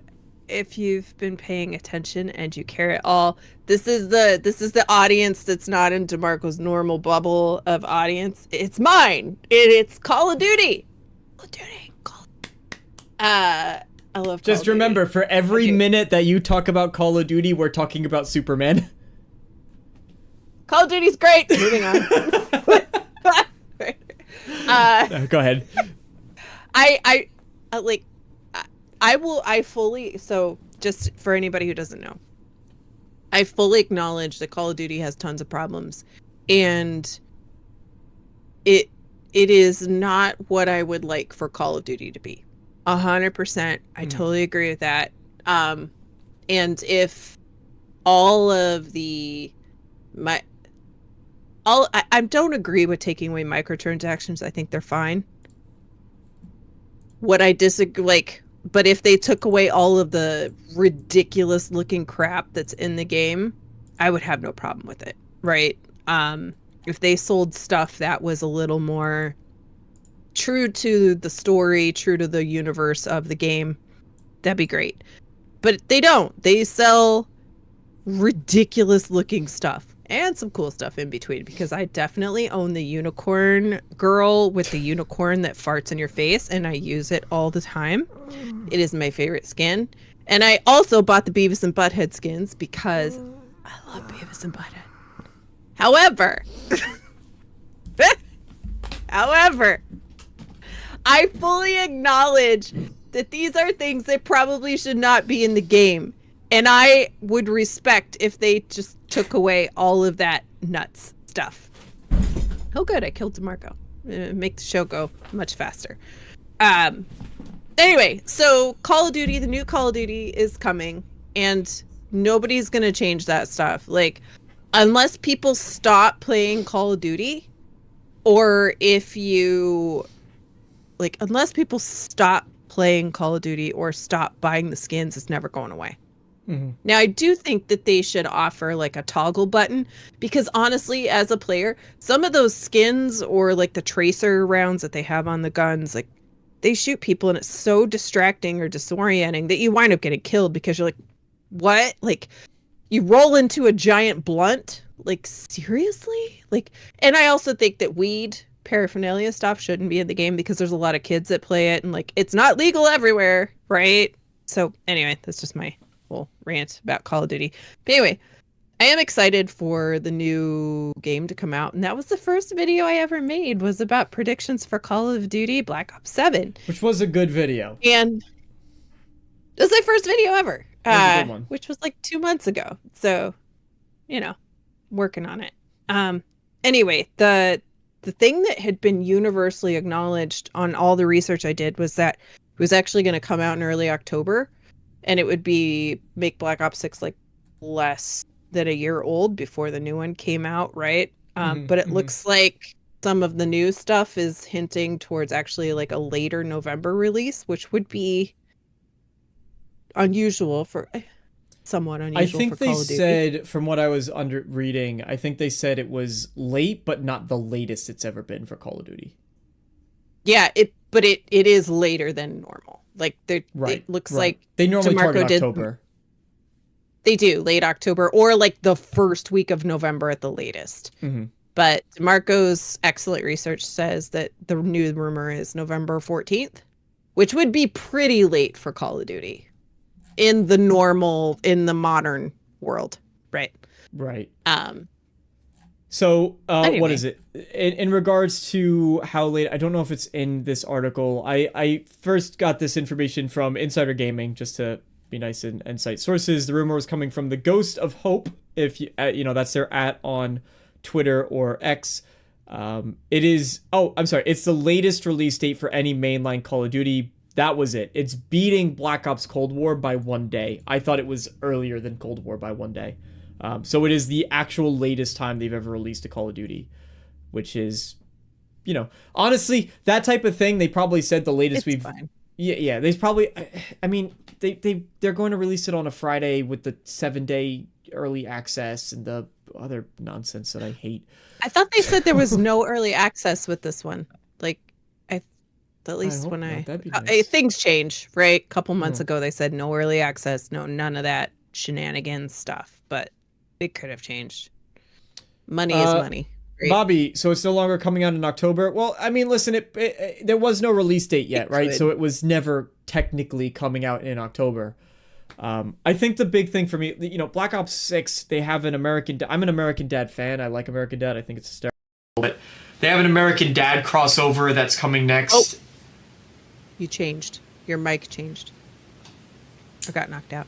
if you've been paying attention and you care at all, this is the audience that's not in DeMarco's normal bubble of audience. It's mine. It's Call of Duty. Call of Duty. I love Call Just remember, for every minute that you talk about Call of Duty, we're talking about Superman. Call of Duty's great. Moving on. Go ahead. I fully, so just for anybody who doesn't know, I fully acknowledge that Call of Duty has tons of problems, and it is not what I would like for Call of Duty to be. 100%. I totally agree with that. And if all of I don't agree with taking away microtransactions. I think they're fine. What I disagree, but if they took away all of the ridiculous looking crap that's in the game, I would have no problem with it, right? If they sold stuff that was a little more true to the story, true to the universe of the game, that'd be great. But they don't. They sell ridiculous looking stuff and some cool stuff in between, because I definitely own the unicorn girl with the unicorn that farts in your face, and I use it all the time. It is my favorite skin. And I also bought the Beavis and Butthead skins because I love Beavis and Butthead. However, I fully acknowledge that these are things that probably should not be in the game. And I would respect if they just took away all of that nuts stuff. Oh, good. I killed DeMarco. Make the show go much faster. Anyway, so Call of Duty, the new Call of Duty is coming, and nobody's going to change that stuff. Unless people stop playing Call of Duty, or unless people stop playing Call of Duty or stop buying the skins, it's never going away. Mm-hmm. Now, I do think that they should offer a toggle button, because honestly, as a player, some of those skins or the tracer rounds that they have on the guns, they shoot people and it's so distracting or disorienting that you wind up getting killed because you're like, what? You roll into a giant blunt? Seriously? And I also think that weed paraphernalia stuff shouldn't be in the game because there's a lot of kids that play it, and it's not legal everywhere, right? So anyway, that's just my whole rant about Call of Duty. But anyway, I am excited for the new game to come out, and that was the first video I ever made, was about predictions for Call of Duty Black Ops 7. Which was a good video. And it was my first video ever. That was a good one. Which was 2 months ago. So, working on it. Anyway, the thing that had been universally acknowledged on all the research I did was that it was actually going to come out in early October, and it would make Black Ops 6 less than a year old before the new one came out, right? But it looks like some of the new stuff is hinting towards actually a later November release, which would be somewhat unusual. I think for they Call of Duty. said, from what I was reading, I think they said it was late, but not the latest it's ever been for Call of Duty. Yeah, it is later than normal. It looks like they normally DeMarco target October. They do late October, or the first week of November at the latest. Mm-hmm. But DeMarco's excellent research says that the new rumor is November 14th, which would be pretty late for Call of Duty in the modern world, right? Right. Anyway. What is it? In regards to how late, I don't know if it's in this article. I first got this information from Insider Gaming, just to be nice and cite sources. The rumor was coming from the Ghost of Hope, if that's their @ on Twitter or X. It's the latest release date for any mainline Call of Duty That was it. It's beating Black Ops Cold War by 1 day. I thought it was earlier than Cold War by 1 day. So it is the actual latest time they've ever released a Call of Duty, which is, you know, honestly, that type of thing, they probably said the latest It's fine. Yeah, they probably, I mean, they're going to release it on a Friday with the 7-day early access and the other nonsense that I hate. I thought they said there was no early access with this one. Like, at least when That'd be nice. things change, right? A couple months ago, they said no early access, none of that shenanigans stuff, but it could have changed. Money is money. Right? Bobby, so it's no longer coming out in October. Well, I mean, listen, there was no release date yet, right? So it was never technically coming out in October. I think the big thing for me, you know, Black Ops 6, they have an American. I'm an American Dad fan. I like American Dad. I think it's hysterical. But they have an American Dad crossover that's coming next. Oh, you changed. Your mic changed. I got knocked out.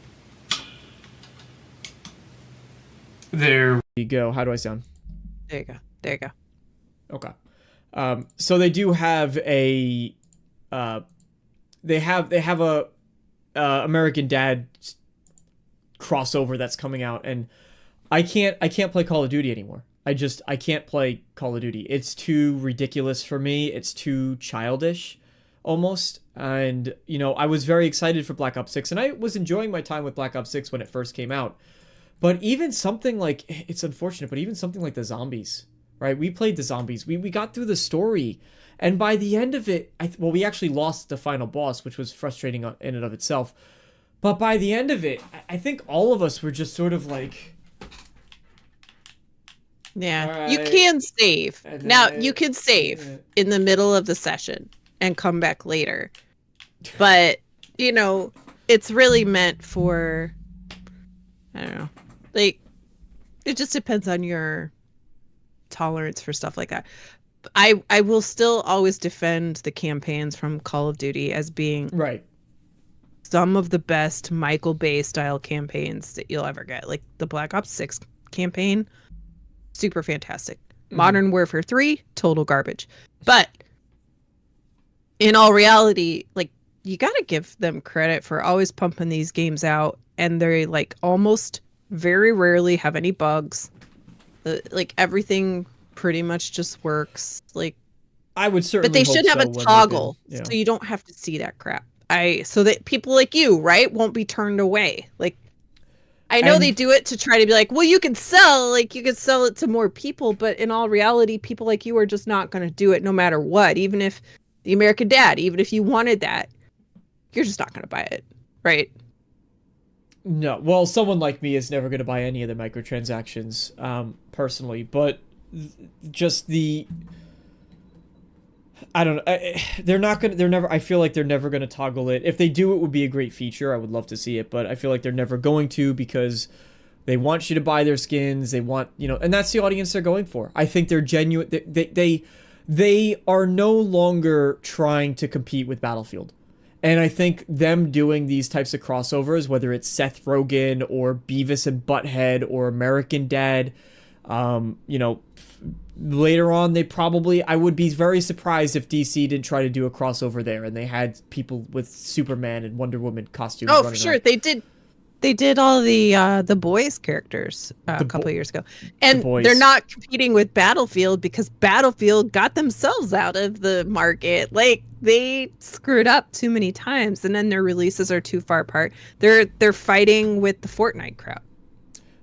There we go. How do I sound? There you go. There you go. Okay. So they do have a, they have a American Dad crossover that's coming out, and I can't play Call of Duty anymore. I can't play Call of Duty. It's too ridiculous for me. It's too childish, almost. And you know, I was very excited for Black Ops 6, and I was enjoying my time with Black Ops 6 when it first came out. But even something like, it's unfortunate, but even something like the zombies, right? We played the zombies. We got through the story. And by the end of it, we actually lost the final boss, which was frustrating in and of itself. But by the end of it, I think all of us were just sort of like... Yeah, right. You can save. Now, you can save in the middle of the session and come back later. But, you know, it's really meant for... I don't know. Like, it just depends on your tolerance for stuff like that. I will still always defend the campaigns from Call of Duty as being some of the best Michael Bay style campaigns that you'll ever get. Like the Black Ops 6 campaign, super fantastic. Modern Warfare 3, total garbage. But in all reality, like, you gotta give them credit for always pumping these games out, and they like almost very rarely have any bugs. Like everything pretty much just works. Like, I would certainly, but they should have a toggle so you don't have to see that crap. So that people like you, right, won't be turned away. Like, I know they do it to try to be like, well, you can sell it to more people, but in all reality, people like you are just not going to do it no matter what. Even if the American Dad, even if you wanted that, you're just not going to buy it, right? No, well, someone like me is never going to buy any of the microtransactions, personally, but just I don't know. I feel like they're never going to toggle it. If they do, it would be a great feature. I would love to see it, but I feel like they're never going to, because they want you to buy their skins. They want, you know, and that's the audience they're going for. I think they're genuine. They are no longer trying to compete with Battlefield. And I think them doing these types of crossovers, whether it's Seth Rogen or Beavis and Butthead or American Dad, you know, later on, I would be very surprised if DC didn't try to do a crossover there and they had people with Superman and Wonder Woman costumes. Oh, for sure. Around. They did all the boys characters a couple of years ago. And they're not competing with Battlefield because Battlefield got themselves out of the market. Like, they screwed up too many times, and then their releases are too far apart. They're fighting with the Fortnite crowd.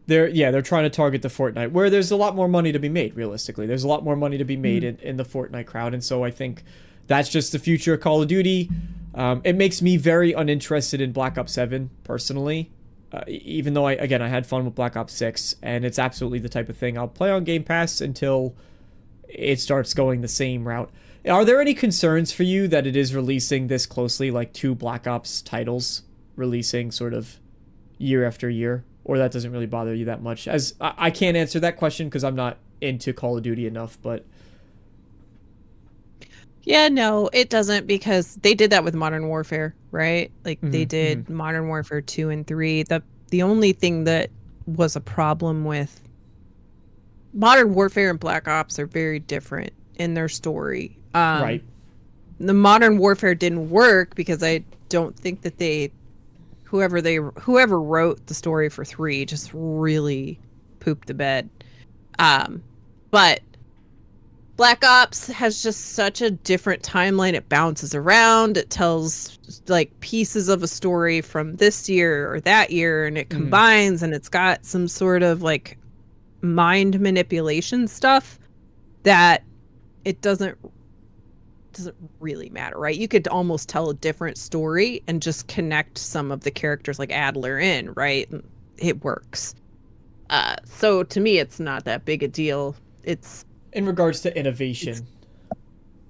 They're trying to target the Fortnite, where there's a lot more money to be made, realistically. There's a lot more money to be made in the Fortnite crowd, and so I think that's just the future of Call of Duty. It makes me very uninterested in Black Ops 7, personally. Even though I had fun with Black Ops 6, and it's absolutely the type of thing I'll play on Game Pass until it starts going the same route. Are there any concerns for you that it is releasing this closely, like 2 Black Ops titles releasing sort of year after year? Or that doesn't really bother you that much? As I can't answer that question because I'm not into Call of Duty enough, but... Yeah, no, it doesn't, because they did that with Modern Warfare, right? Like, they did Modern Warfare 2 and 3. The only thing that was a problem with Modern Warfare and Black Ops are very different in their story. Right. the Modern Warfare didn't work because I don't think that whoever wrote the story for 3 just really pooped the bed. But Black Ops has just such a different timeline. It bounces around. It tells like pieces of a story from this year or that year, and it combines, and it's got some sort of like mind manipulation stuff that it doesn't really matter, right? You could almost tell a different story and just connect some of the characters like Adler in, right? It works. So to me, it's not that big a deal. It's in regards to innovation.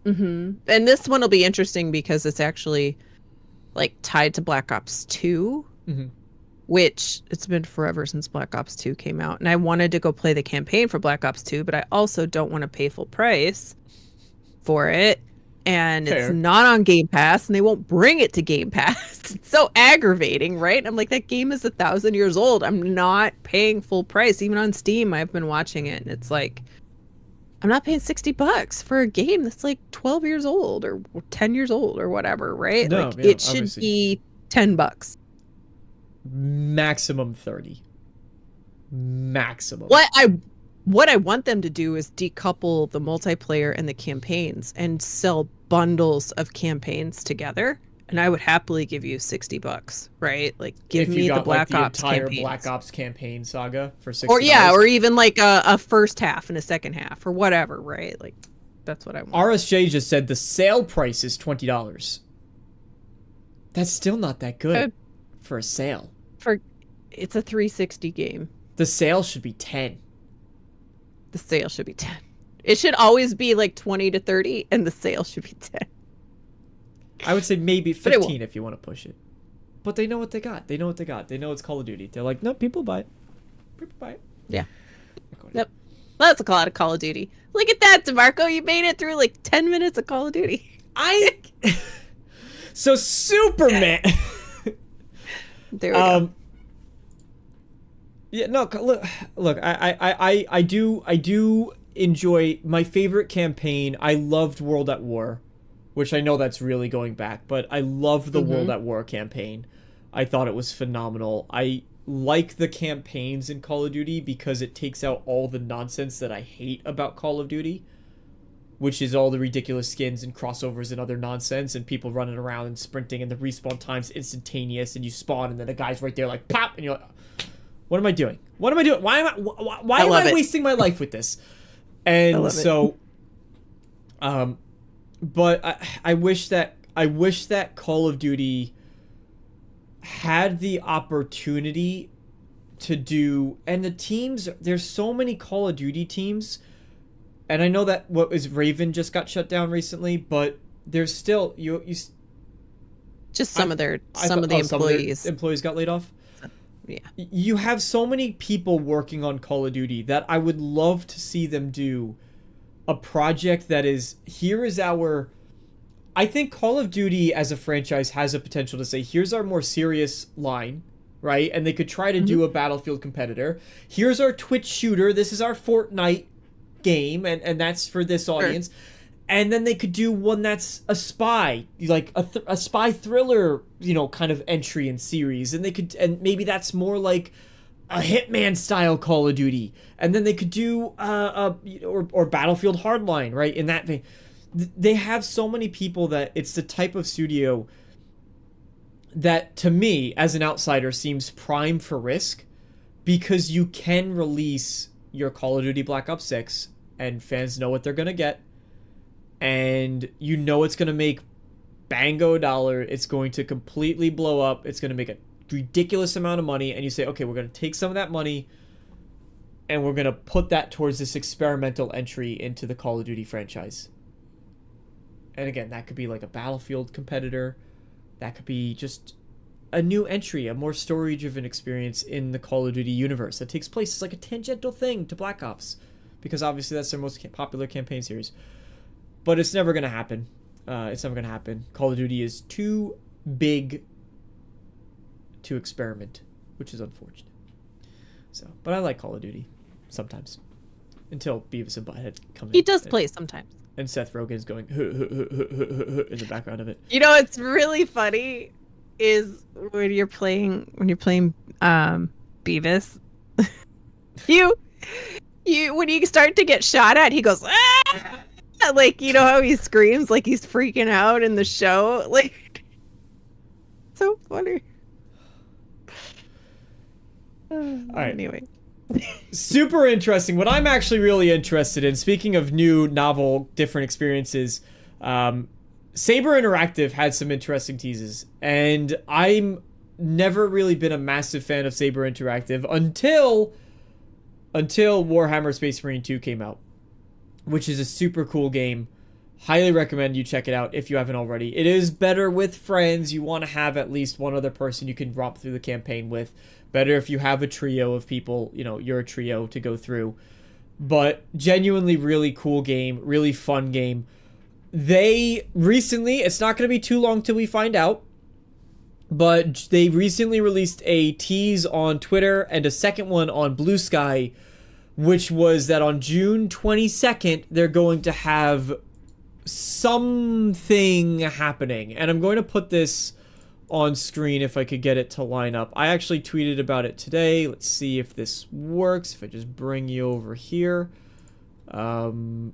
And this one will be interesting because it's actually like tied to Black Ops 2, which it's been forever since Black Ops 2 came out. And I wanted to go play the campaign for Black Ops 2, but I also don't want to pay full price for it. And It's not on Game Pass, and they won't bring it to Game Pass. It's so aggravating, right? I'm like, that game is 1,000 years old. I'm not paying full price. Even on Steam, I've been watching it, and it's like, I'm not paying $60 for a game that's like 12 years old or 10 years old or whatever, right? No, like it should obviously be $10. Maximum 30. Maximum. What I want them to do is decouple the multiplayer and the campaigns and sell bundles of campaigns together. And I would happily give you $60, right? Like, give me the Black Ops entire campaigns. Black Ops campaign saga for $60. Or even like a first half and a second half or whatever, right? Like, that's what I want. RSJ just said the sale price is $20. That's still not that good for a sale. It's a 360 game. The sale should be 10. The sale should be 10. It should always be like 20 to 30, and the sale should be 10. I would say maybe 15 if you want to push it. But they know what they got. They know it's Call of Duty. They're like, no, people buy it. People buy it. Yeah. Yep. That's a lot of Call of Duty. Look at that, DeMarco. You made it through like 10 minutes of Call of Duty. So Superman. There we go. Yeah, no, look, I do enjoy my favorite campaign. I loved World at War, which I know that's really going back, but I loved the World at War campaign. I thought it was phenomenal. I like the campaigns in Call of Duty because it takes out all the nonsense that I hate about Call of Duty, which is all the ridiculous skins and crossovers and other nonsense and people running around and sprinting and the respawn time's instantaneous and you spawn and then the guy's right there like pop and you're like, what am I doing? What am I doing? Why am I wasting my life with this? And so, but I wish that Call of Duty had the opportunity to do, and the teams, there's so many Call of Duty teams, and I know that Raven just got shut down recently, but there's still some of the employees got laid off. Yeah. You have so many people working on Call of Duty that I would love to see them do a project that is, I think Call of Duty as a franchise has a potential to say, here's our more serious line, right? And they could try to do a Battlefield competitor. Here's our Twitch shooter. This is our Fortnite game, and that's for this audience. Sure. And then they could do one that's a spy, like a spy thriller, kind of entry in series. And maybe that's more like a Hitman style Call of Duty. And then they could do or Battlefield Hardline, right? In that vein, they have so many people that it's the type of studio that, to me, as an outsider, seems prime for risk, because you can release your Call of Duty Black Ops 6 and fans know what they're gonna get. And it's going to make bango dollar. It's going to completely blow up. It's going to make a ridiculous amount of money. And you say, okay, we're going to take some of that money and we're going to put that towards this experimental entry into the Call of Duty franchise. And again, that could be like a Battlefield competitor. That could be just a new entry, a more story-driven experience in the Call of Duty universe that takes place. It's like a tangential thing to Black Ops, because obviously that's their most popular campaign series. But it's never going to happen. It's never going to happen. Call of Duty is too big to experiment, which is unfortunate. But I like Call of Duty sometimes. Until Beavis and Butthead come in. He does play sometimes. And Seth Rogen's going in the background of it. You know, it's really funny is when you're playing Beavis. you when you start to get shot at, he goes, ah! Like, you know how he screams like he's freaking out in the show? Like, so funny. All right. Anyway. Super interesting. What I'm actually really interested in, speaking of new, novel, different experiences, Saber Interactive had some interesting teases, and I'm never really been a massive fan of Saber Interactive until Warhammer Space Marine 2 came out, which is a super cool game. Highly recommend you check it out if you haven't already. It is better with friends. You want to have at least one other person you can romp through the campaign with. Better if you have a trio of people, you know, you're a trio to go through. But genuinely really cool game, really fun game. They recently, it's not going to be too long till we find out, but they recently released a tease on Twitter and a second one on Blue Sky, which was that on June 22nd, they're going to have something happening. And I'm going to put this on screen if I could get it to line up. I actually tweeted about it today. Let's see if this works. If I just bring you over here. No,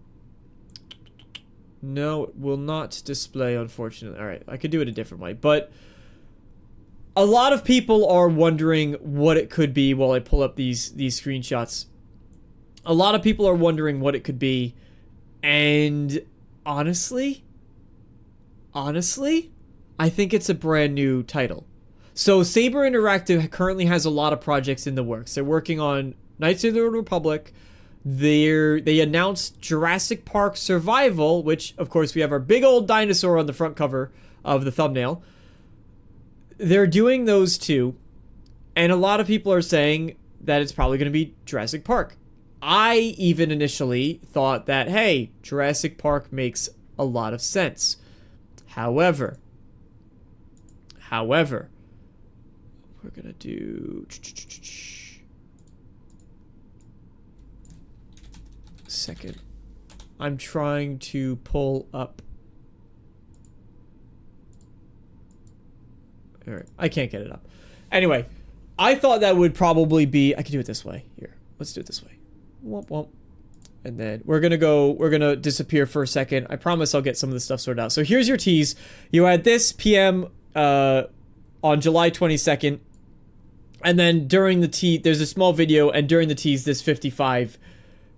it will not display, unfortunately. All right, I could do it a different way. But a lot of people are wondering what it could be while I pull up these screenshots. A lot of people are wondering what it could be. And honestly, I think it's a brand new title. So Saber Interactive currently has a lot of projects in the works. They're working on Knights of the Old Republic. They announced Jurassic Park Survival, which of course we have our big old dinosaur on the front cover of the thumbnail. They're doing those two, and a lot of people are saying that it's probably going to be Jurassic Park. I even initially thought that, hey, Jurassic Park makes a lot of sense. However, we're gonna do second. I'm trying to pull up. All right, I can't get it up. Anyway, I thought that would probably be. I could do it this way. Here, let's do it this way. Womp womp. And then we're gonna disappear for a second. I promise I'll get some of the stuff sorted out. So here's your tease. You had this PM on July 22nd, and then during the tease, there's a small video, and during the tease, this 55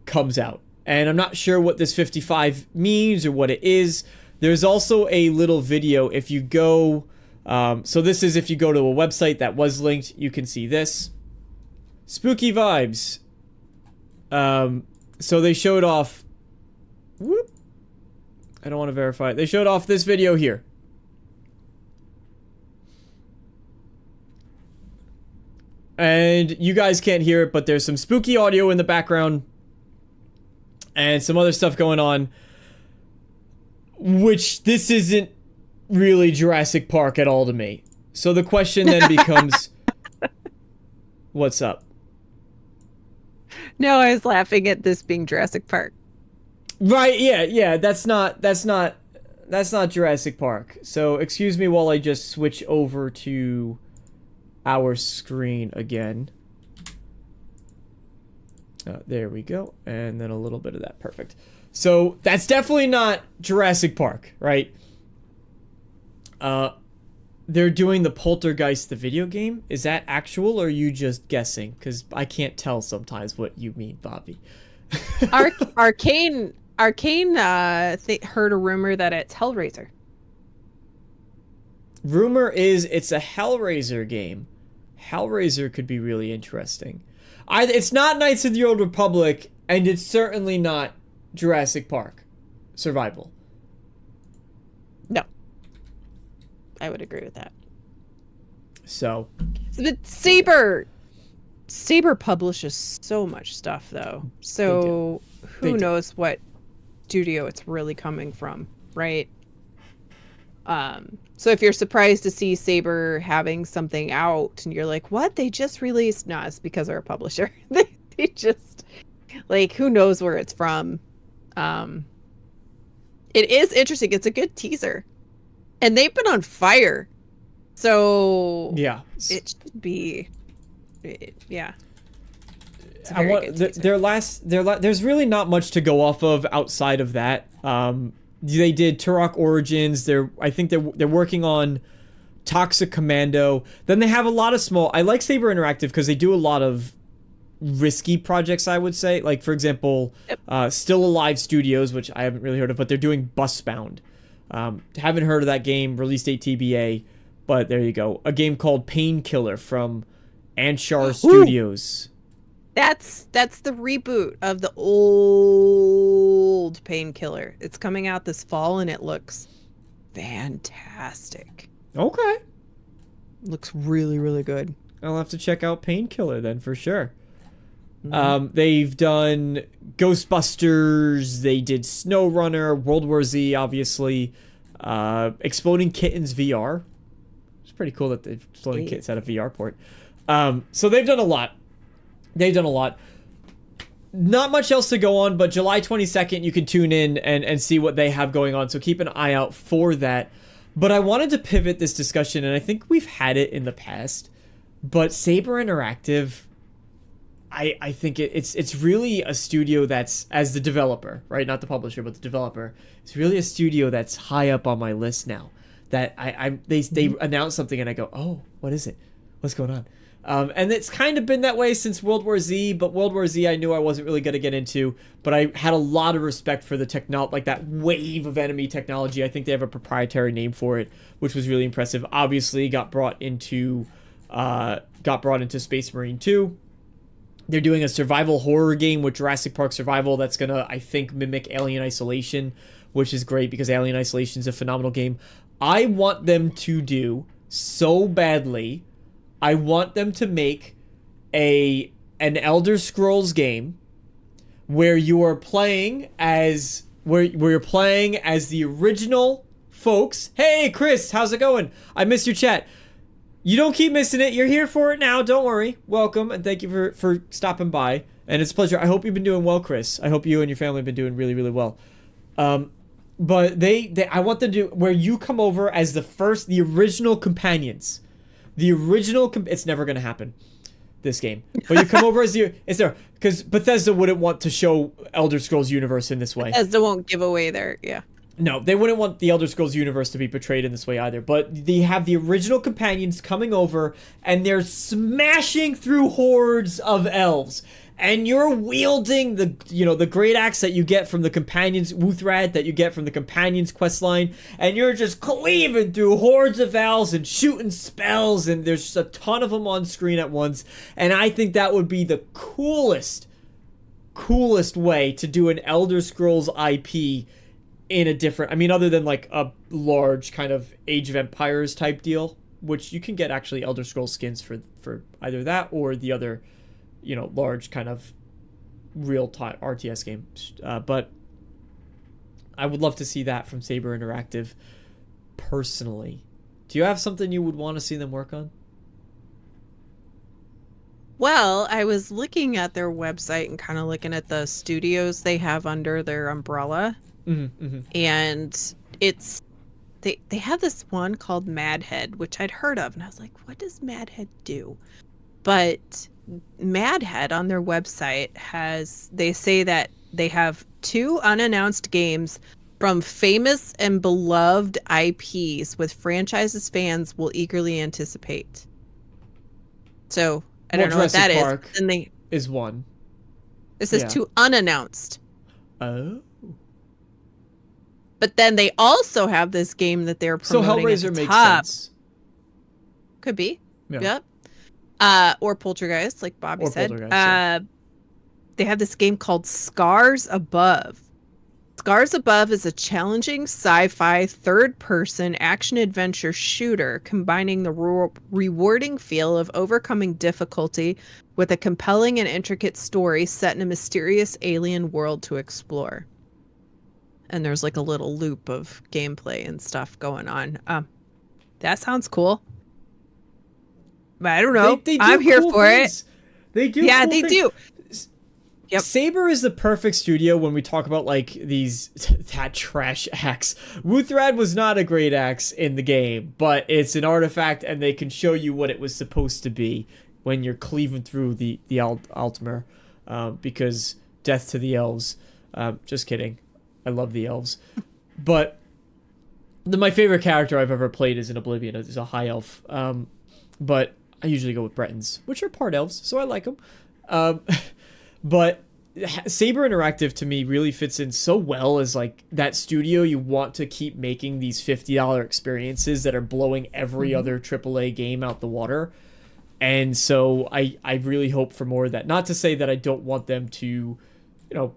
comes out. And I'm not sure what this 55 means or what it is. There's also a little video if you go. So this is if you go to a website that was linked, you can see this. Spooky vibes. So they showed off. Whoop. I don't want to verify it. They showed off this video here. And you guys can't hear it, but there's some spooky audio in the background. And some other stuff going on. Which this isn't really Jurassic Park at all to me. So the question then becomes, what's up? No, I was laughing at this being Jurassic Park. Right, yeah, that's not Jurassic Park. So excuse me while I just switch over to our screen again. There we go. And then a little bit of that. Perfect. So that's definitely not Jurassic Park, right? They're doing the Poltergeist, the video game. Is that actual, or are you just guessing? Because I can't tell sometimes what you mean, Bobby. Arcane heard a rumor that it's Hellraiser. Rumor is it's a Hellraiser game. Hellraiser could be really interesting. It's not Knights of the Old Republic, and it's certainly not Jurassic Park Survival. No. I would agree with that. So but Saber publishes so much stuff, though. So who knows what studio it's really coming from, right? So if you're surprised to see Saber having something out and you're like, what? They just released? No, it's because they're a publisher. they just, like, who knows where it's from. It is interesting. It's a good teaser. And they've been on fire. So Yeah. it should be yeah. I want there's really not much to go off of outside of that. They did Turok Origins. I think they're working on Toxic Commando. Then they have a lot of small. I like Saber Interactive because they do a lot of risky projects, I would say. Like, for example, Still Alive Studios, which I haven't really heard of, but they're doing Busbound. Haven't heard of that game. Release date TBA, but there you go. A game called Painkiller from Anshar Studios. That's the reboot of the old Painkiller. It's coming out this fall and it looks fantastic. Okay. Looks really, really good. I'll have to check out Painkiller then for sure. They've done Ghostbusters, they did SnowRunner, World War Z, obviously, Exploding Kittens VR. It's pretty cool that they've Exploding Kittens had a VR port. So they've done a lot. Not much else to go on, but July 22nd, you can tune in and see what they have going on, so keep an eye out for that. But I wanted to pivot this discussion, and I think we've had it in the past, but Saber Interactive, I think it's really a studio that's, as the developer, right? Not the publisher, but the developer. It's really a studio that's high up on my list now. That they announce something and I go, oh, what is it? What's going on? And it's kind of been that way since World War Z, but World War Z I knew I wasn't really going to get into, but I had a lot of respect for the technology, like that wave of enemy technology. I think they have a proprietary name for it, which was really impressive. Obviously got brought into Space Marine 2. They're doing a survival horror game with Jurassic Park Survival that's going to, I think, mimic Alien Isolation, which is great because Alien Isolation is a phenomenal game. I want them to do so badly. I want them to make an Elder Scrolls game where you are playing as where you're playing as the original folks. Hey Chris, how's it going? I missed your chat. You don't keep missing it. You're here for it now. Don't worry. Welcome, and thank you for stopping by. And it's a pleasure. I hope you've been doing well, Chris. I hope you and your family have been doing really, really well. But I want them to do where you come over as the original companions. It's never going to happen, this game. But you come over as because Bethesda wouldn't want to show Elder Scrolls universe in this way. Bethesda won't give away yeah. No, they wouldn't want the Elder Scrolls universe to be portrayed in this way either. But they have the original companions coming over, and they're smashing through hordes of elves. And you're wielding the great axe that you get from the companions, Wuthrad, that you get from the companions quest line, and you're just cleaving through hordes of elves and shooting spells, and there's just a ton of them on screen at once. And I think that would be the coolest way to do an Elder Scrolls IP in a different, other than like a large kind of Age of Empires type deal, which you can get actually Elder Scrolls skins for either that or the other, large kind of real-time RTS game. But I would love to see that from Saber Interactive personally. Do you have something you would want to see them work on? Well, I was looking at their website and kind of looking at the studios they have under their umbrella. And it's they have this one called Madhead, which I'd heard of, and I was like, what does Madhead do? But Madhead on their website they say that they have 2 unannounced games from famous and beloved IPs with franchises fans will eagerly anticipate. So I don't know what that is. And they is one. It says 2 unannounced. Oh. But then they also have this game that they're promoting. So Hellraiser makes sense. Could be. Yeah. Yep. Or Poltergeist, like Bobby said. They have this game called Scars Above. Scars Above is a challenging sci-fi third-person action-adventure shooter combining the rewarding feel of overcoming difficulty with a compelling and intricate story set in a mysterious alien world to explore. And there's like a little loop of gameplay and stuff going on. That sounds cool. But I don't know. They do I'm here cool for things. it. They do. Yeah, cool they things. do. Yep. Saber is the perfect studio when we talk about like these that trash axe. Wuthrad was not a great axe in the game, but it's an artifact and they can show you what it was supposed to be when you're cleaving through the Altmer, because death to the elves. Just kidding. I love the elves. But my favorite character I've ever played is in Oblivion. Is a high elf. But I usually go with Bretons, which are part elves, so I like them. But Saber Interactive to me really fits in so well as like that studio you want to keep making these $50 experiences that are blowing every other AAA game out the water. And so I really hope for more of that. Not to say that I don't want them to, you know,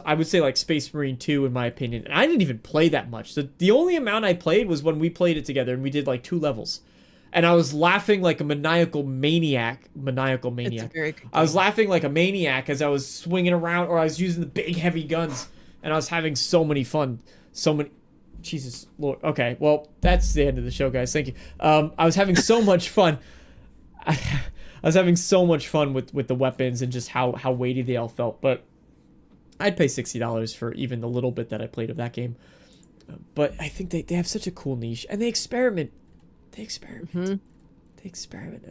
I would say like Space Marine 2 in my opinion. And I didn't even play that much. The only amount I played was when we played it together and we did like 2 levels. And I was laughing like a maniacal maniac. It's a very good game. I was laughing like a maniac as I was swinging around, or I was using the big heavy guns, and I was having so many fun. Jesus Lord. Okay, well, that's the end of the show, guys. Thank you. I was having so much fun. I was having so much fun with the weapons and just how weighty they all felt. But I'd pay $60 for even the little bit that I played of that game. But I think they have such a cool niche, and they experiment. They experiment.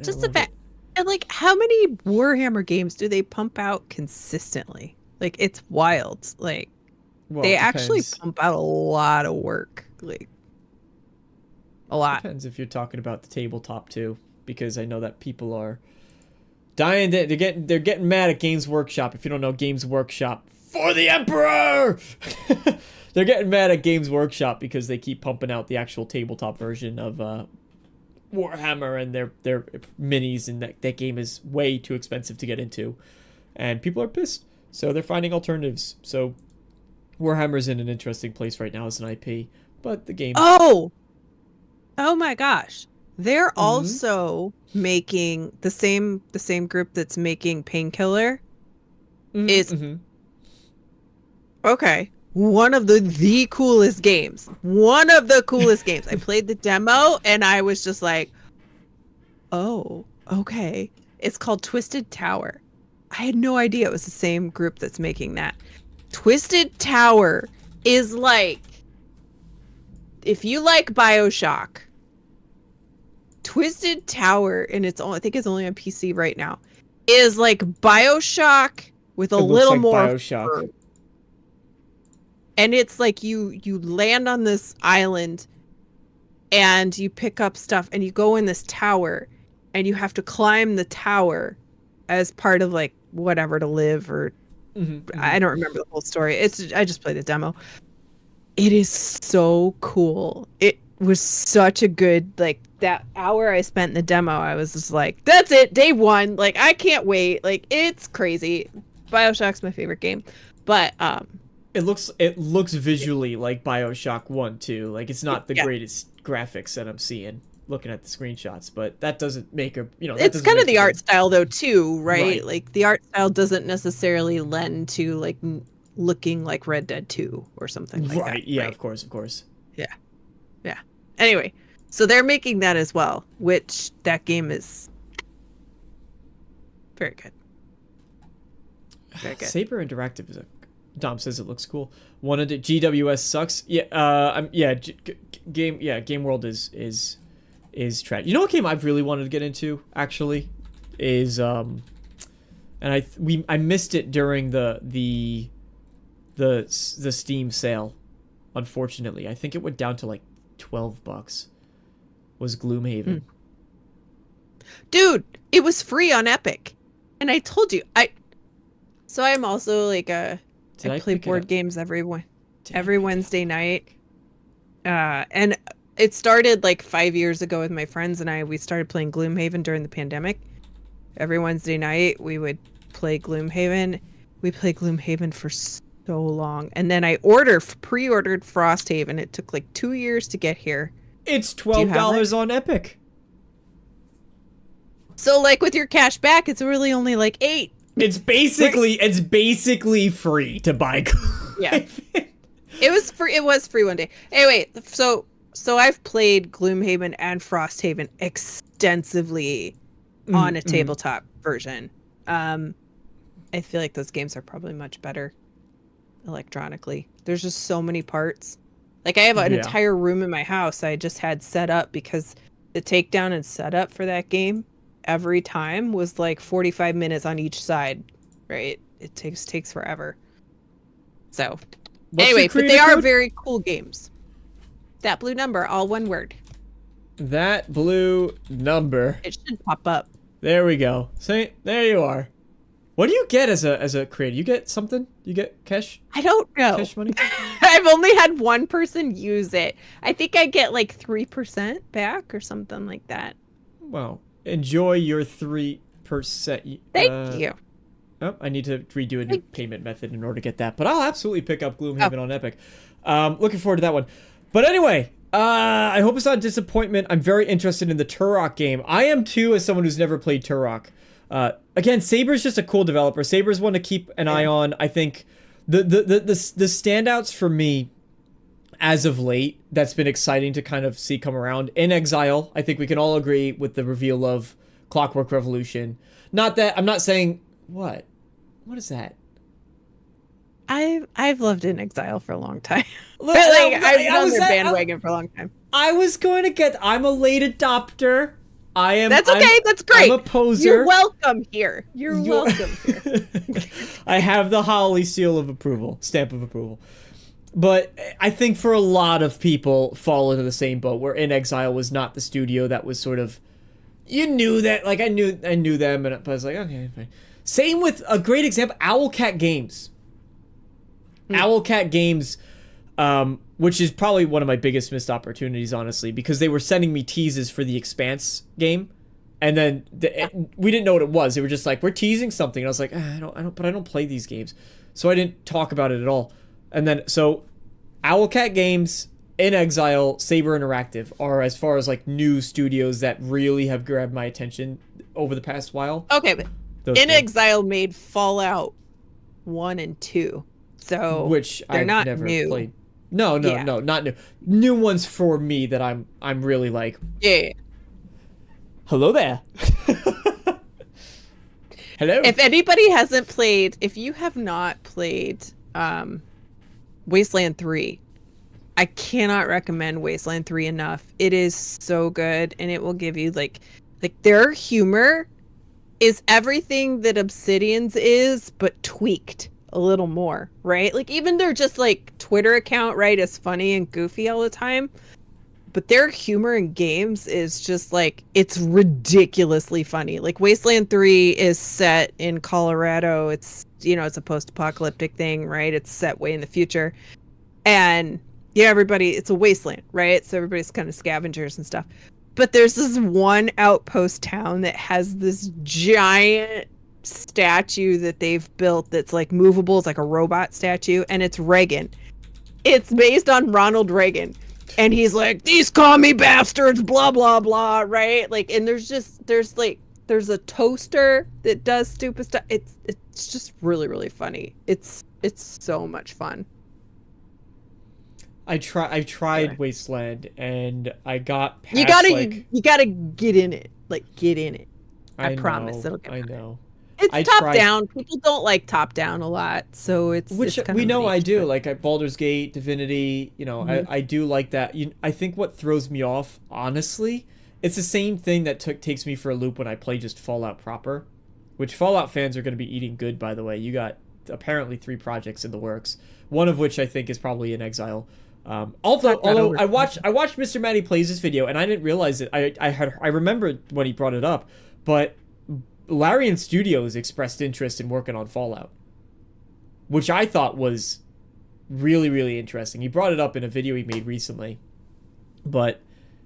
Just the fact, and like, how many Warhammer games do they pump out consistently? Like, it's wild. Like, Well, they it actually depends. pump out a lot of work. Like, a lot. Depends if you're talking about the tabletop too, because I know that people are dying. They're getting mad at Games Workshop. If you don't know Games Workshop, for the Emperor. They're getting mad at Games Workshop because they keep pumping out the actual tabletop version of Warhammer and their minis, and that game is way too expensive to get into, and people are pissed. So they're finding alternatives. So Warhammer's in an interesting place right now as an IP, but the game. Oh my gosh. They're also making the same group that's making Painkiller is okay. One of the coolest games. One of the coolest games. I played the demo and I was just like, oh, okay. It's called Twisted Tower. I had no idea it was the same group that's making that. Twisted Tower is like, if you like BioShock, Twisted Tower, and I think it's only on PC right now, is like BioShock with a little more BioShock. And it's like you land on this island and you pick up stuff and you go in this tower and you have to climb the tower as part of like whatever to live, or I don't remember the whole story. I just played the demo. It is so cool. It was such a good, like, that hour I spent in the demo, I was just like, that's it, day one. Like, I can't wait. Like, it's crazy. BioShock's my favorite game. But it looks visually like BioShock 1 too. Like, it's not the greatest graphics that I'm seeing looking at the screenshots, but that doesn't make a, you know, that it's doesn't kind of make the a- art style though too, right? Right. Like, the art style doesn't necessarily lend to like looking like Red Dead 2 or something like that. Right, yeah, right? of course. Yeah. Anyway, so they're making that as well, which that game is very good. Very good. Saber Interactive is Dom says it looks cool. Wanted it. GWS sucks. Yeah, Game World is trash. You know what game I've really wanted to get into actually is and I missed it during the Steam sale. Unfortunately, I think it went down to like $12. Was Gloomhaven. Dude, it was free on Epic. And I told you, so I'm also like I play board games every Wednesday night. And it started like 5 years ago with my friends and we started playing Gloomhaven during the pandemic. Every Wednesday night we would play Gloomhaven. We played Gloomhaven for so long. And then I pre-ordered Frosthaven. It took like 2 years to get here. It's $12 on Epic. So like with your cash back, it's really only like $8. It's basically free to buy. Yeah. It was free one day. Anyway, so I've played Gloomhaven and Frosthaven extensively on a tabletop version. I feel like those games are probably much better electronically. There's just so many parts. Like I have an entire room in my house I just had set up because the takedown and setup for that game every time was like 45 minutes on each side, right? It takes forever. So anyway, but they are very cool games. That blue number, all one word. That blue number. It should pop up. There we go. See, there you are. What do you get as a creator? You get something? You get cash? I don't know. Cash money? I've only had one person use it. I think I get like 3% back or something like that. Well, enjoy your 3%. Thank you. Oh, I need to redo a new payment method in order to get that. But I'll absolutely pick up Gloomhaven on Epic. Looking forward to that one. But anyway, I hope it's not a disappointment. I'm very interested in the Turok game. I am too, as someone who's never played Turok. Again, Saber's just a cool developer. Saber's one to keep an eye on. I think the standouts for me as of late that's been exciting to kind of see come around. In Exile, I think we can all agree with the reveal of Clockwork Revolution. Not that I'm not saying what is that? I've loved In Exile for a long time. Look, I've been on their bandwagon for a long time. I was going to get. I'm a late adopter. I am. That's okay. That's great. I'm a poser. You're welcome here. You're welcome here. I have the Holly seal of approval, stamp of approval. But I think for a lot of people fall into the same boat where In Exile was not the studio that was sort of, you knew that, like I knew them, and I was like, okay, fine. Same with a great example, Owlcat Games. Owlcat Games, which is probably one of my biggest missed opportunities, honestly, because they were sending me teases for the Expanse game, and then we didn't know what it was. They were just like, we're teasing something, and I was like, I don't play these games, so I didn't talk about it at all. And then so, Owlcat Games, In Exile, Saber Interactive are as far as like new studios that really have grabbed my attention over the past while. Okay, but In Exile made Fallout 1 and 2. So which they're I've not never new. played. No, not new. New ones for me that I'm really like. Yeah. Hello there. Hello. If anybody hasn't played, if you have not played Wasteland 3, I cannot recommend Wasteland 3 enough. It is so good, and it will give you like their humor is everything that Obsidian's is, but tweaked a little more, right? Like even their just like Twitter account, right, is funny and goofy all the time, but their humor in games is just like, it's ridiculously funny. Like Wasteland 3 is set in Colorado. It's, you know, it's a post-apocalyptic thing, right? It's set way in the future, and yeah, everybody, it's a wasteland, right? So everybody's kind of scavengers and stuff, but there's this one outpost town that has this giant statue that they've built that's like movable. It's like a robot statue, and it's Reagan. It's based on Ronald Reagan, and he's like, these commie bastards, blah blah blah, right? Like, and there's a toaster that does stupid stuff. It's just really funny. It's so much fun. I tried Wasteland, and I got past, you gotta get in it. Like, get in it. I promise it'll get better. I know. It's top down. People don't like top down a lot, so it's kind we of know I do. Like at Baldur's Gate, Divinity, you know, I do like that. I think what throws me off, honestly, it's the same thing that takes me for a loop when I play just Fallout proper, which Fallout fans are going to be eating good, by the way. You got apparently 3 projects in the works, one of which I think is probably In Exile. Although I watched Mr. Matty Plays this video, and I didn't realize it. I remembered when he brought it up, but Larian Studios expressed interest in working on Fallout, which I thought was really interesting. He brought it up in a video he made recently, but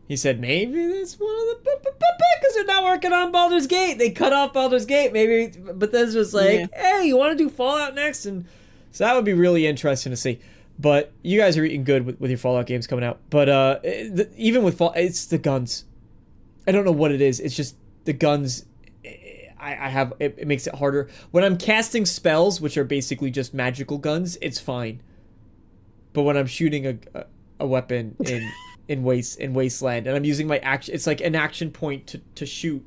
he said maybe that's one of the because they're not working on Baldur's Gate. They cut off Baldur's Gate, maybe. But this was like, hey, you want to do Fallout next? And so that would be really interesting to see. But you guys are eating good with your Fallout games coming out. But even with Fallout, it's the guns. I don't know what it is. It's just the guns. It makes it harder when I'm casting spells, which are basically just magical guns. It's fine, but when I'm shooting a weapon in Wasteland, and I'm using my action, it's like an action point to shoot.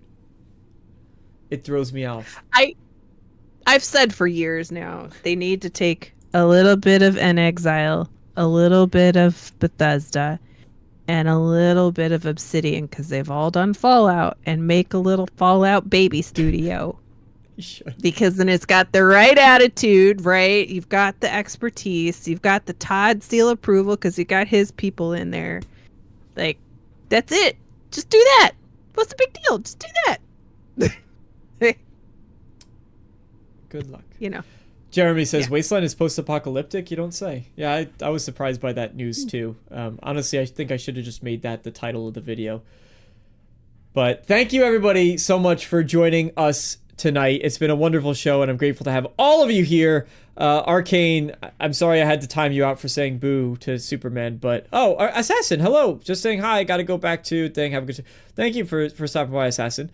It throws me off. I I've said for years now, they need to take a little bit of N Exile, a little bit of Bethesda, and a little bit of Obsidian, because they've all done Fallout, and make a little Fallout baby studio. Because then it's got the right attitude, right? You've got the expertise, you've got the Todd seal approval because you got his people in there. Like, that's it. Just do that. What's the big deal? Just do that. Good luck. You know. Jeremy says, Wasteland is post-apocalyptic? You don't say. Yeah, I was surprised by that news too. Honestly, I think I should have just made that the title of the video. But thank you everybody so much for joining us tonight. It's been a wonderful show, and I'm grateful to have all of you here. Arcane, I'm sorry I had to time you out for saying boo to Superman, but Assassin, hello, just saying hi. Gotta go back to thing. Have a good. Thank you for stopping by, Assassin.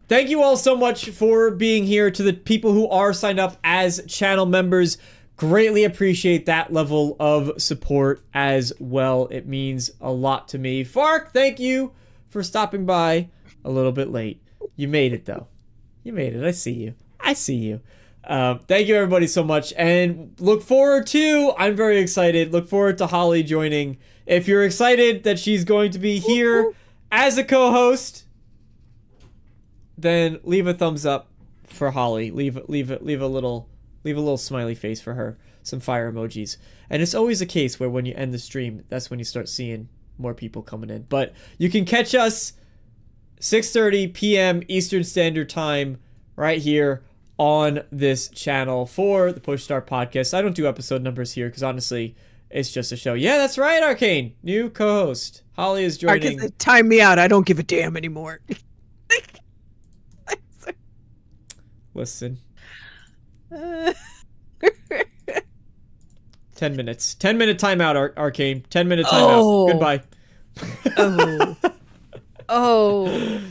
Thank you all so much for being here. To the people who are signed up as channel members, greatly appreciate that level of support as well. It means a lot to me. Fark, thank you for stopping by a little bit late. You made it though. You made it. I see you. I see you. Thank you everybody so much, and look forward to, I'm very excited, look forward to Holly joining. If you're excited that she's going to be here as a co-host, then leave a thumbs up for Holly. Leave a little smiley face for her, some fire emojis. And it's always a case where when you end the stream, that's when you start seeing more people coming in. But you can catch us 6:30 p.m. Eastern Standard Time right here on this channel for the Push Start Podcast. I don't do episode numbers here because honestly, it's just a show. Yeah, that's right, Arcane. New co-host. Holly is joining. Arcane, time me out. I don't give a damn anymore. Listen. 10 minutes. 10-minute timeout, Arcane. 10-minute timeout. Goodbye. Oh.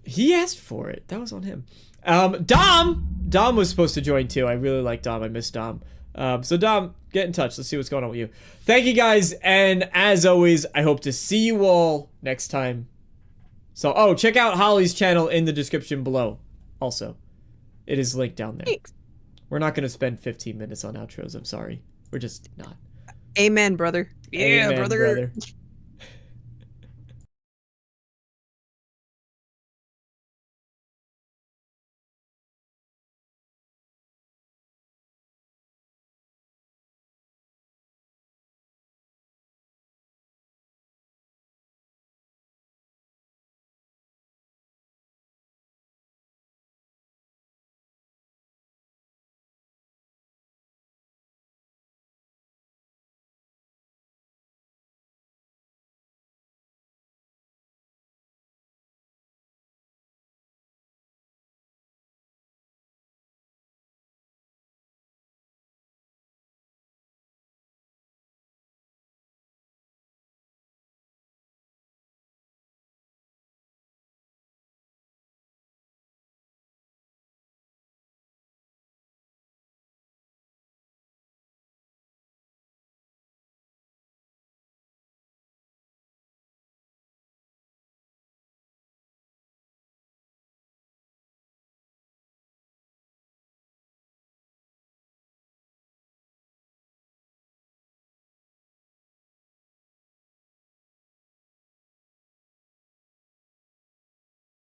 He asked for it. That was on him. Dom was supposed to join too. I really like Dom. I miss Dom. So Dom, get in touch. Let's see what's going on with you. Thank you guys, and as always, I hope to see you all next time. So, check out Holly's channel in the description below. Also, it is linked down there. Thanks. We're not going to spend 15 minutes on outros. I'm sorry. We're just not. Amen, brother. Yeah, Amen, brother.